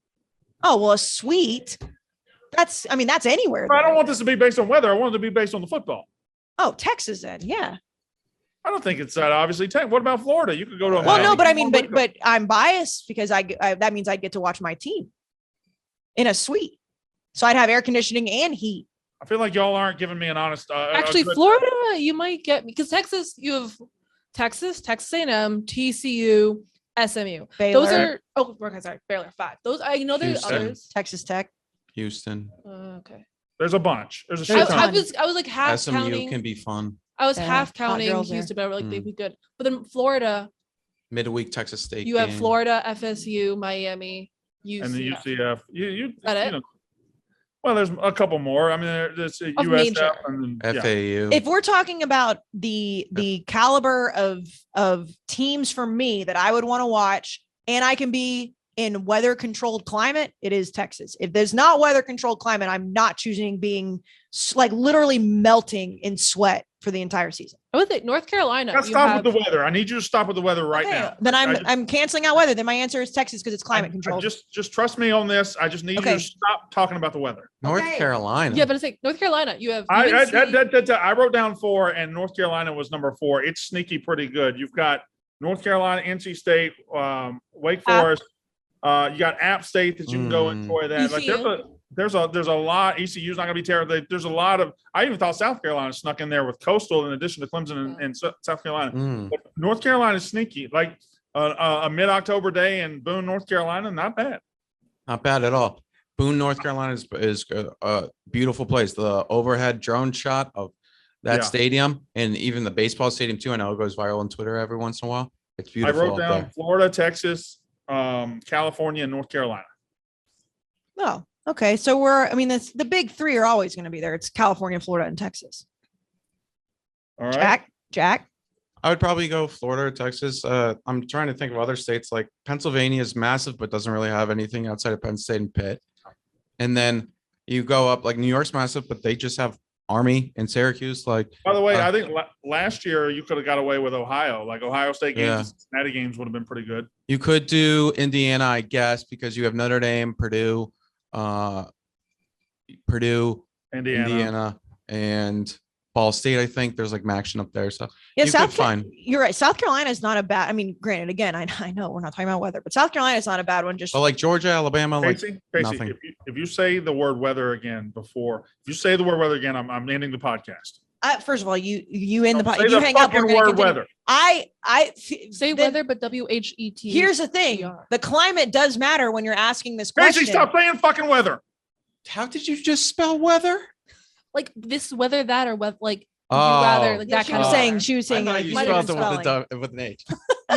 Oh, well, a suite. That's anywhere. I don't want this to be based on weather. I want it to be based on the football. Oh, Texas then, yeah. I don't think it's that obviously. What about Florida? You could go to a. Well, no, but I mean, but I'm biased because that means I'd get to watch my team in a suite, so I'd have air conditioning and heat. I feel like y'all aren't giving me an honest. Actually, Florida, you might get me because Texas, you have Texas A&M, TCU, SMU. Baylor. Those are okay. Sorry, Baylor 5. Those I know there's Houston. others. Texas Tech. Houston. Okay. There's a bunch. There's a There's shit a ton. ton. I was like half SMU counting. can be fun. I was Yeah, half hot counting girls there. Houston, but they'd be good. But then Florida, Midweek Texas State. you have game. Florida, FSU, Miami, UCF. And the UCF. You That it? know, well, there's a couple more. I mean, there's Of USF major. and then, yeah. FAU. If we're talking about the caliber of teams for me that I would want to watch, and I can be in weather controlled climate, it is Texas. If there's not weather controlled climate, I'm not choosing being literally melting in sweat for the entire season. I would think North Carolina. Let's stop with the weather. I need you to stop with the weather right now. Then I'm canceling out weather. Then my answer is Texas because it's climate control. Just trust me on this. I just need you to stop talking about the weather. North Carolina. Yeah, but it's like North Carolina. You have. I wrote down 4, and North Carolina was number 4. It's sneaky pretty good. You've got North Carolina, NC State, Wake Forest. You got App State that you can go enjoy that. Like there's a lot. ECU's not going to be terrible. There's a lot of. I even thought South Carolina snuck in there with Coastal in addition to Clemson and South Carolina. But North Carolina is sneaky. Like a mid-October day in Boone, North Carolina, not bad. Not bad at all. Boone, North Carolina is a beautiful place. The overhead drone shot of that stadium and even the baseball stadium too. I know it goes viral on Twitter every once in a while. It's beautiful. I wrote down Florida, Texas, California, and North Carolina. Oh. Okay, so the big 3 are always going to be there. It's California, Florida, and Texas. All right. Jack. I would probably go Florida or Texas. I'm trying to think of other states. Like Pennsylvania is massive, but doesn't really have anything outside of Penn State and Pitt. And then you go up, like New York's massive, but they just have Army and Syracuse. Like, by the way, I think last year you could have got away with Ohio. Like Ohio State games, and Cincinnati games would have been pretty good. You could do Indiana, I guess, because you have Notre Dame, Purdue, Indiana, and Ball State. I think there's like action up there. So you're right. South Carolina is not a bad. I mean, granted, again, I know we're not talking about weather, but South Carolina is not a bad one. Just like Georgia, Alabama, Casey, nothing. If you say the word weather again, I'm ending the podcast. First of all, you end the podcast. You hang up. We're word weather. Say weather, but WHET. Here's the thing: the climate does matter when you're asking this question. Casey, stop saying fucking weather. How did you just spell weather? Like this weather, that, or what? Like, would you rather like that she kind was of saying. She was saying like you spelled it with an H.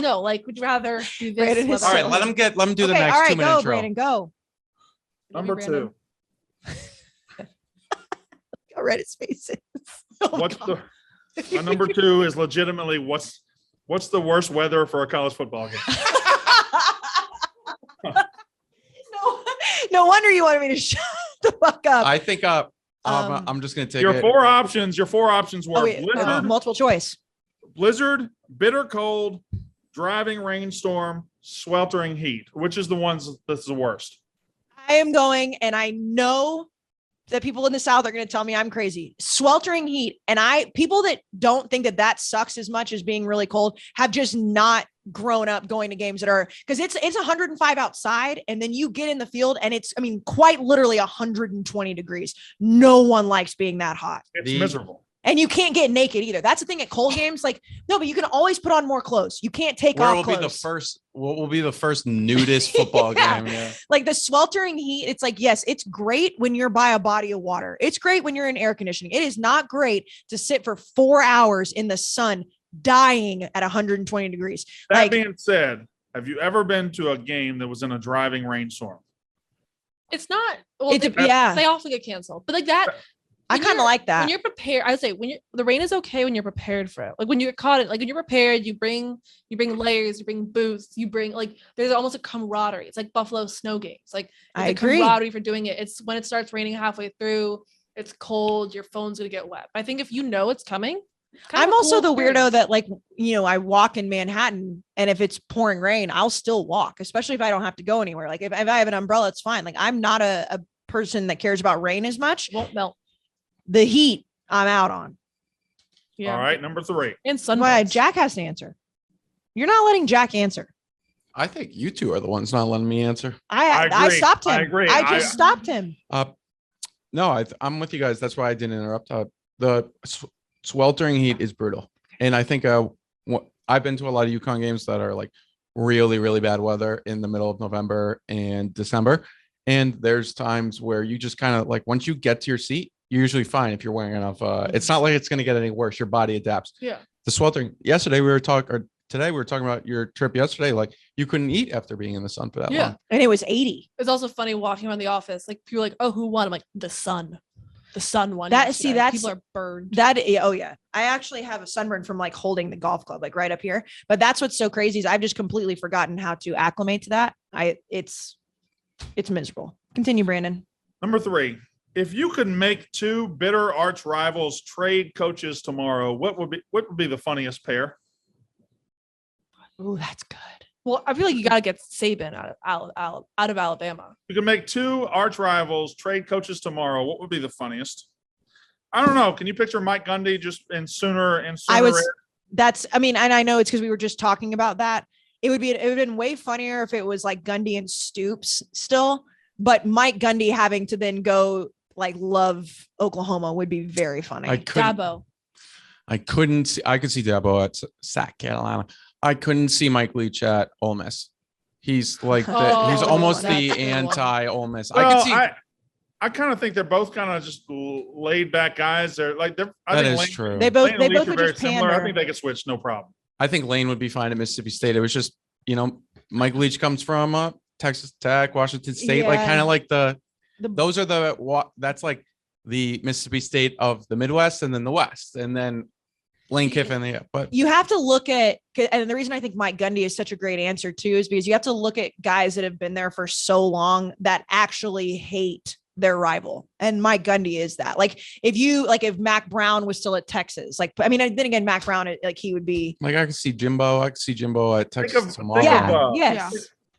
No, like, would you rather do this? All right, let him do the next 2 minute go, intro. Brandon, go. Number 2. I read his faces. My number 2 is legitimately what's the worst weather for a college football game? No wonder you wanted me to shut the fuck up. I think I'm just going to take your 4 options. Your 4 options were blizzard, multiple choice. Blizzard, bitter cold, driving rainstorm, sweltering heat. Which is the ones that's the worst? I am going, and I know that people in the South are going to tell me I'm crazy. Sweltering heat. And people that don't think that sucks as much as being really cold have just not grown up going to games that are, because it's 105 outside. And then you get in the field and it's, quite literally 120 degrees. No one likes being that hot. It's miserable. And you can't get naked either. That's the thing at cold games. Like, no, but you can always put on more clothes. You can't take off clothes. What will be the first nudist football game? Yeah. Like the sweltering heat. It's like, yes, it's great when you're by a body of water. It's great when you're in air conditioning. It is not great to sit for 4 hours in the sun, dying at 120 degrees. That being said, have you ever been to a game that was in a driving rainstorm? It's not. Well, they often get canceled, but like that. I kind of like that. When you're prepared, I would say the rain is okay when you're prepared for it. Like when you're caught in, like when you're prepared, you bring layers, you bring boots, you bring there's almost a camaraderie. It's like Buffalo snow games. Like I agree. Camaraderie for doing it. It's when it starts raining halfway through, it's cold, your phone's gonna get wet. I think if you know it's coming. I'm also the weirdo that I walk in Manhattan and if it's pouring rain, I'll still walk, especially if I don't have to go anywhere. Like if I have an umbrella, it's fine. Like I'm not a person that cares about rain as much. Won't melt. The heat, I'm out on. Yeah. All right, number 3. And sunburns. Why Jack has to answer. You're not letting Jack answer. I think you two are the ones not letting me answer. I stopped him. I agree. I just stopped him. No, I'm with you guys. That's why I didn't interrupt. The sweltering heat is brutal, and I think I've been to a lot of UConn games that are like really, really bad weather in the middle of November and December, and there's times where you just kind of like once you get to your seat. You're usually fine if you're wearing enough. It's not like it's going to get any worse. Your body adapts. Yeah. The sweltering. Today we were talking about your trip yesterday. Like you couldn't eat after being in the sun for that long. And it was 80. It's also funny walking around the office. Like people are like, oh, who won? I'm like, the sun won. That's people are burned. Oh yeah. I actually have a sunburn from like holding the golf club, like right up here. But that's what's so crazy is I've just completely forgotten how to acclimate to that. It's miserable. Continue, Brandon. Number 3. If you could make two bitter arch rivals trade coaches tomorrow, what would be the funniest pair? Oh, that's good. Well, I feel like you gotta get Saban out of Alabama. You could make two arch rivals trade coaches tomorrow. What would be the funniest? I don't know. Can you picture Mike Gundy just in Sooner? And I know it's because we were just talking about that. It would have been way funnier if it was like Gundy and Stoops still, but Mike Gundy having to then go like love Oklahoma would be very funny. Dabo. I could see Dabo at South Carolina. I couldn't see Mike Leach at Ole Miss. He's like he's almost the anti Ole Miss. Well, I kind of think they're both kind of just laid back guys. They're like that is true. They both would just pander. I think they could switch, no problem. I think Lane would be fine at Mississippi State. It was just, Mike Leach comes from Texas Tech, Washington State, like kind of like that's like the Mississippi State of the Midwest and then the West, and then Lane Kiffin. But you have to look at, and the reason I think Mike Gundy is such a great answer too is because you have to look at guys that have been there for so long that actually hate their rival, and Mike Gundy is that. Like if Mac Brown was still at Texas, then again Mac Brown, like he would be like, I could see Jimbo at Texas.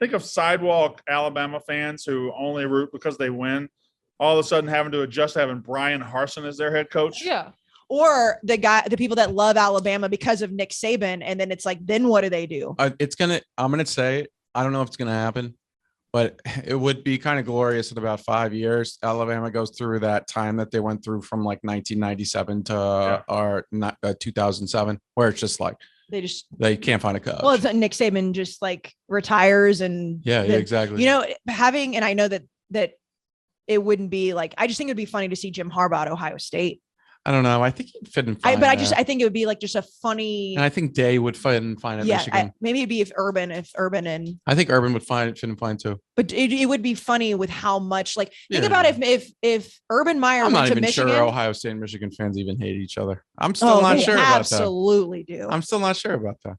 Think of sidewalk Alabama fans who only root because they win, all of a sudden having to adjust having Brian Harsin as their head coach. Yeah. Or the people that love Alabama because of Nick Saban, and then it's like, then what do they do? I'm gonna say, I don't know if it's gonna happen, but it would be kind of glorious in about 5 years. Alabama goes through that time that they went through from like 1997 to 2007, where it's just like they can't find a coach. Well, it's Nick Saban just like retires and exactly. And I know that it wouldn't be like, I just think it'd be funny to see Jim Harbaugh at Ohio State. I don't know. I think he'd fit in fine. I think it would be like just a funny. And I think Day would fit in fine at Michigan. Maybe it'd be if Urban and. I think Urban would fit in fine too. But it would be funny with how much think about if Urban Meyer went to Michigan. I'm not even sure Ohio State and Michigan fans even hate each other. I'm still not sure about that. Absolutely do. I'm still not sure about that.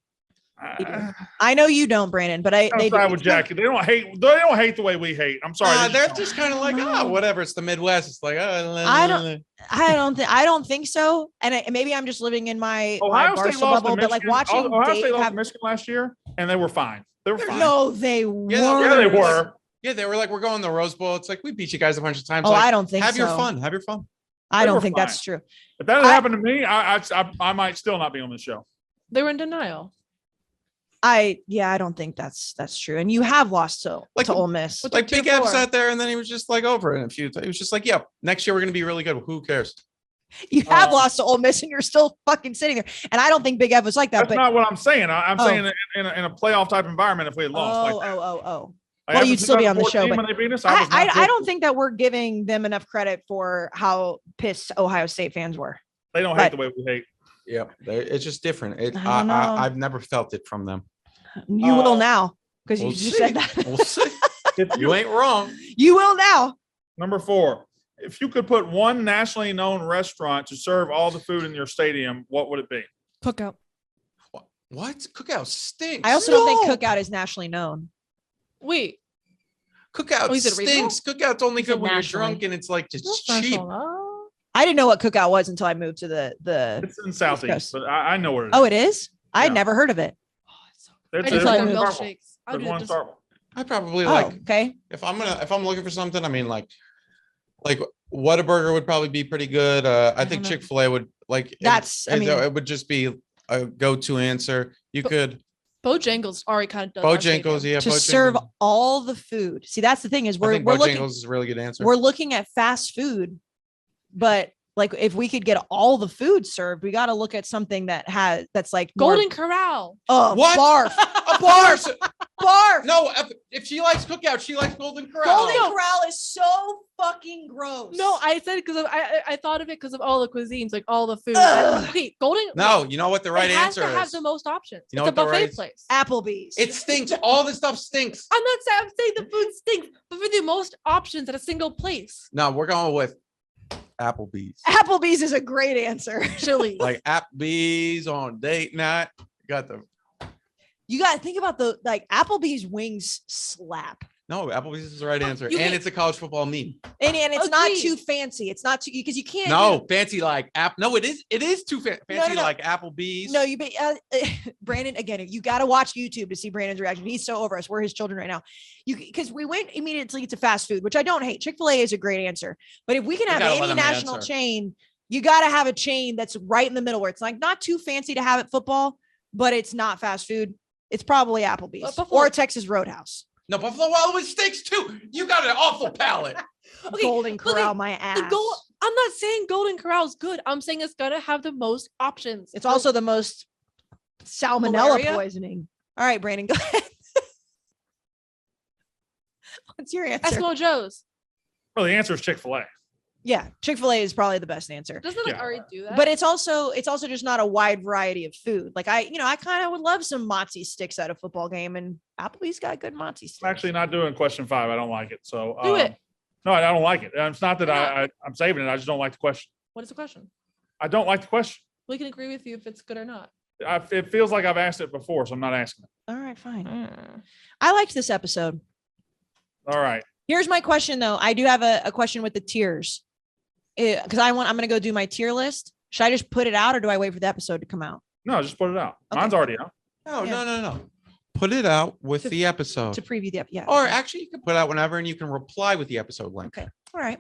I know you don't, Brandon, but they do. With Jackie. They don't hate the way we hate. I'm sorry. They're just kind of like, whatever. It's the Midwest. It's like, I don't think so. And maybe I'm just living in my Barstool bubble, but like watching Ohio State lost to Michigan last year, and they were fine. They were fine. No, they weren't. Yeah, they were. Yeah, they were like, we're going to the Rose Bowl. It's like, we beat you guys a bunch of times. Oh, I don't think so. Have your fun. I don't think that's true. If that had happened to me, I might still not be on the show. They were in denial. I don't think that's true. And you have lost to Ole Miss. Like Big F sat there and then he was just like over it in a few. He was just like, next year we're going to be really good. Who cares? You have lost to Ole Miss and you're still fucking sitting there. And I don't think Big F was like that. That's not what I'm saying. I'm saying in a playoff type environment, if we had lost. Well, you'd still be on the show. But when they beat us, I don't think that we're giving them enough credit for how pissed Ohio State fans were. They don't hate the way we hate. Yeah, it's just different. I've never felt it from them. You will now, because you just said that. We'll see. You ain't wrong. You will now. Number 4, if you could put one nationally known restaurant to serve all the food in your stadium, what would it be? Cookout. What? Cookout stinks. I also don't think Cookout is nationally known. Wait. Cookout stinks. Cookout's only good when you're drunk and it's like just cheap. I didn't know what Cookout was until I moved to the. It's in Southeast, but I know where it is. Oh, it is? I had never heard of it. Milkshakes. I probably okay. If I'm looking for something, I mean like Whataburger would probably be pretty good. I think Chick-fil-A would it would just be a go-to answer. You could. Bojangles already kind of does. Bojangles, to serve all the food. See, that's the thing is we're looking. Bojangles is a really good answer. We're looking at fast food, but like if we could get all the food served, we got to look at something that's like Golden Corral. Oh, what? Barf. A barf. Barf. No, if she likes Cookout, she likes Golden Corral. Golden Corral is so fucking gross. No, I said because I thought of it because of all the cuisines, like all the food. Wait, No, you know what the right answer is? It has to have the most options. You know it's what a buffet place. Applebee's. It stinks. All this stuff stinks. I'm saying the food stinks, but for the most options at a single place. No, we're going with Applebee's. Applebee's is a great answer. Chili. Like Applebee's on date night. You got to think about Applebee's wings slap. No, Applebee's is the right answer, you and hate- it's a college football meme. And it's not Agreed. too fancy. It's not too because you can't. No, fancy like app. No, it is. It is too fancy no. like Applebee's. No, Brandon, again, you got to watch YouTube to see Brandon's reaction. He's so over us. We're his children right now. Because we went immediately to fast food, which I don't hate. Chick-fil-A is a great answer. But if we can have gotta let any him national answer. chain, you got to have a chain that's right in the middle where it's like not too fancy to have at football, but it's not fast food. It's probably Applebee's Buffalo- or Texas Roadhouse. No, Buffalo Wild Wings steaks too. You got an awful palate. Okay, Golden but Corral, my ass. I'm not saying Golden Corral is good. I'm saying it's gonna have the most options. It's also the most salmonella Malaria? poisoning. All right, Brandon, go ahead. What's your answer? Eskimo Joe's. Well, the answer is Chick-fil-A. Yeah, Chick-fil-A is probably the best answer. Doesn't it Yeah. already do that? But it's also just not a wide variety of food. Like I kind of would love some mozzie sticks at a football game, and Applebee's got good mozzie sticks. I'm actually not doing question 5. I don't like it. So Do it. No, I don't like it. It's not that Why I'm saving it. I just don't like the question. What is the question? I don't like the question. We can agree with you if it's good or not. It feels like I've asked it before, so I'm not asking it. All right, fine. I liked this episode. All right. Here's my question though. I do have a question with the tiers. Because I'm going to go do my tier list. Should I just put it out or do I wait for the episode to come out? No, just put it out. Okay. Mine's already out. No, Yeah. no. Put it out with To- the episode. To preview the yeah. Or actually, you can put it out whenever, and you can reply with the episode link. Okay. All right.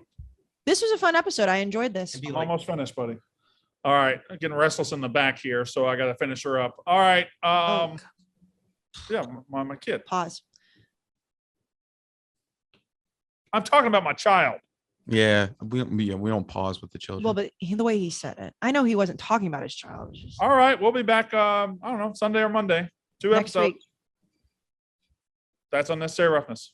This was a fun episode. I enjoyed this. And be I'm like, almost finished, buddy. All right. I'm getting restless in the back here, so I got to finish her up. All right. Oh, Yeah, my kid. pause. I'm talking about my child. yeah, we don't pause with the children. Well, but the way he said it, I know he wasn't talking about his child. It was just All right. We'll be back, I don't know, Sunday or Monday. 2 next episodes. week. That's Unnecessary Roughness.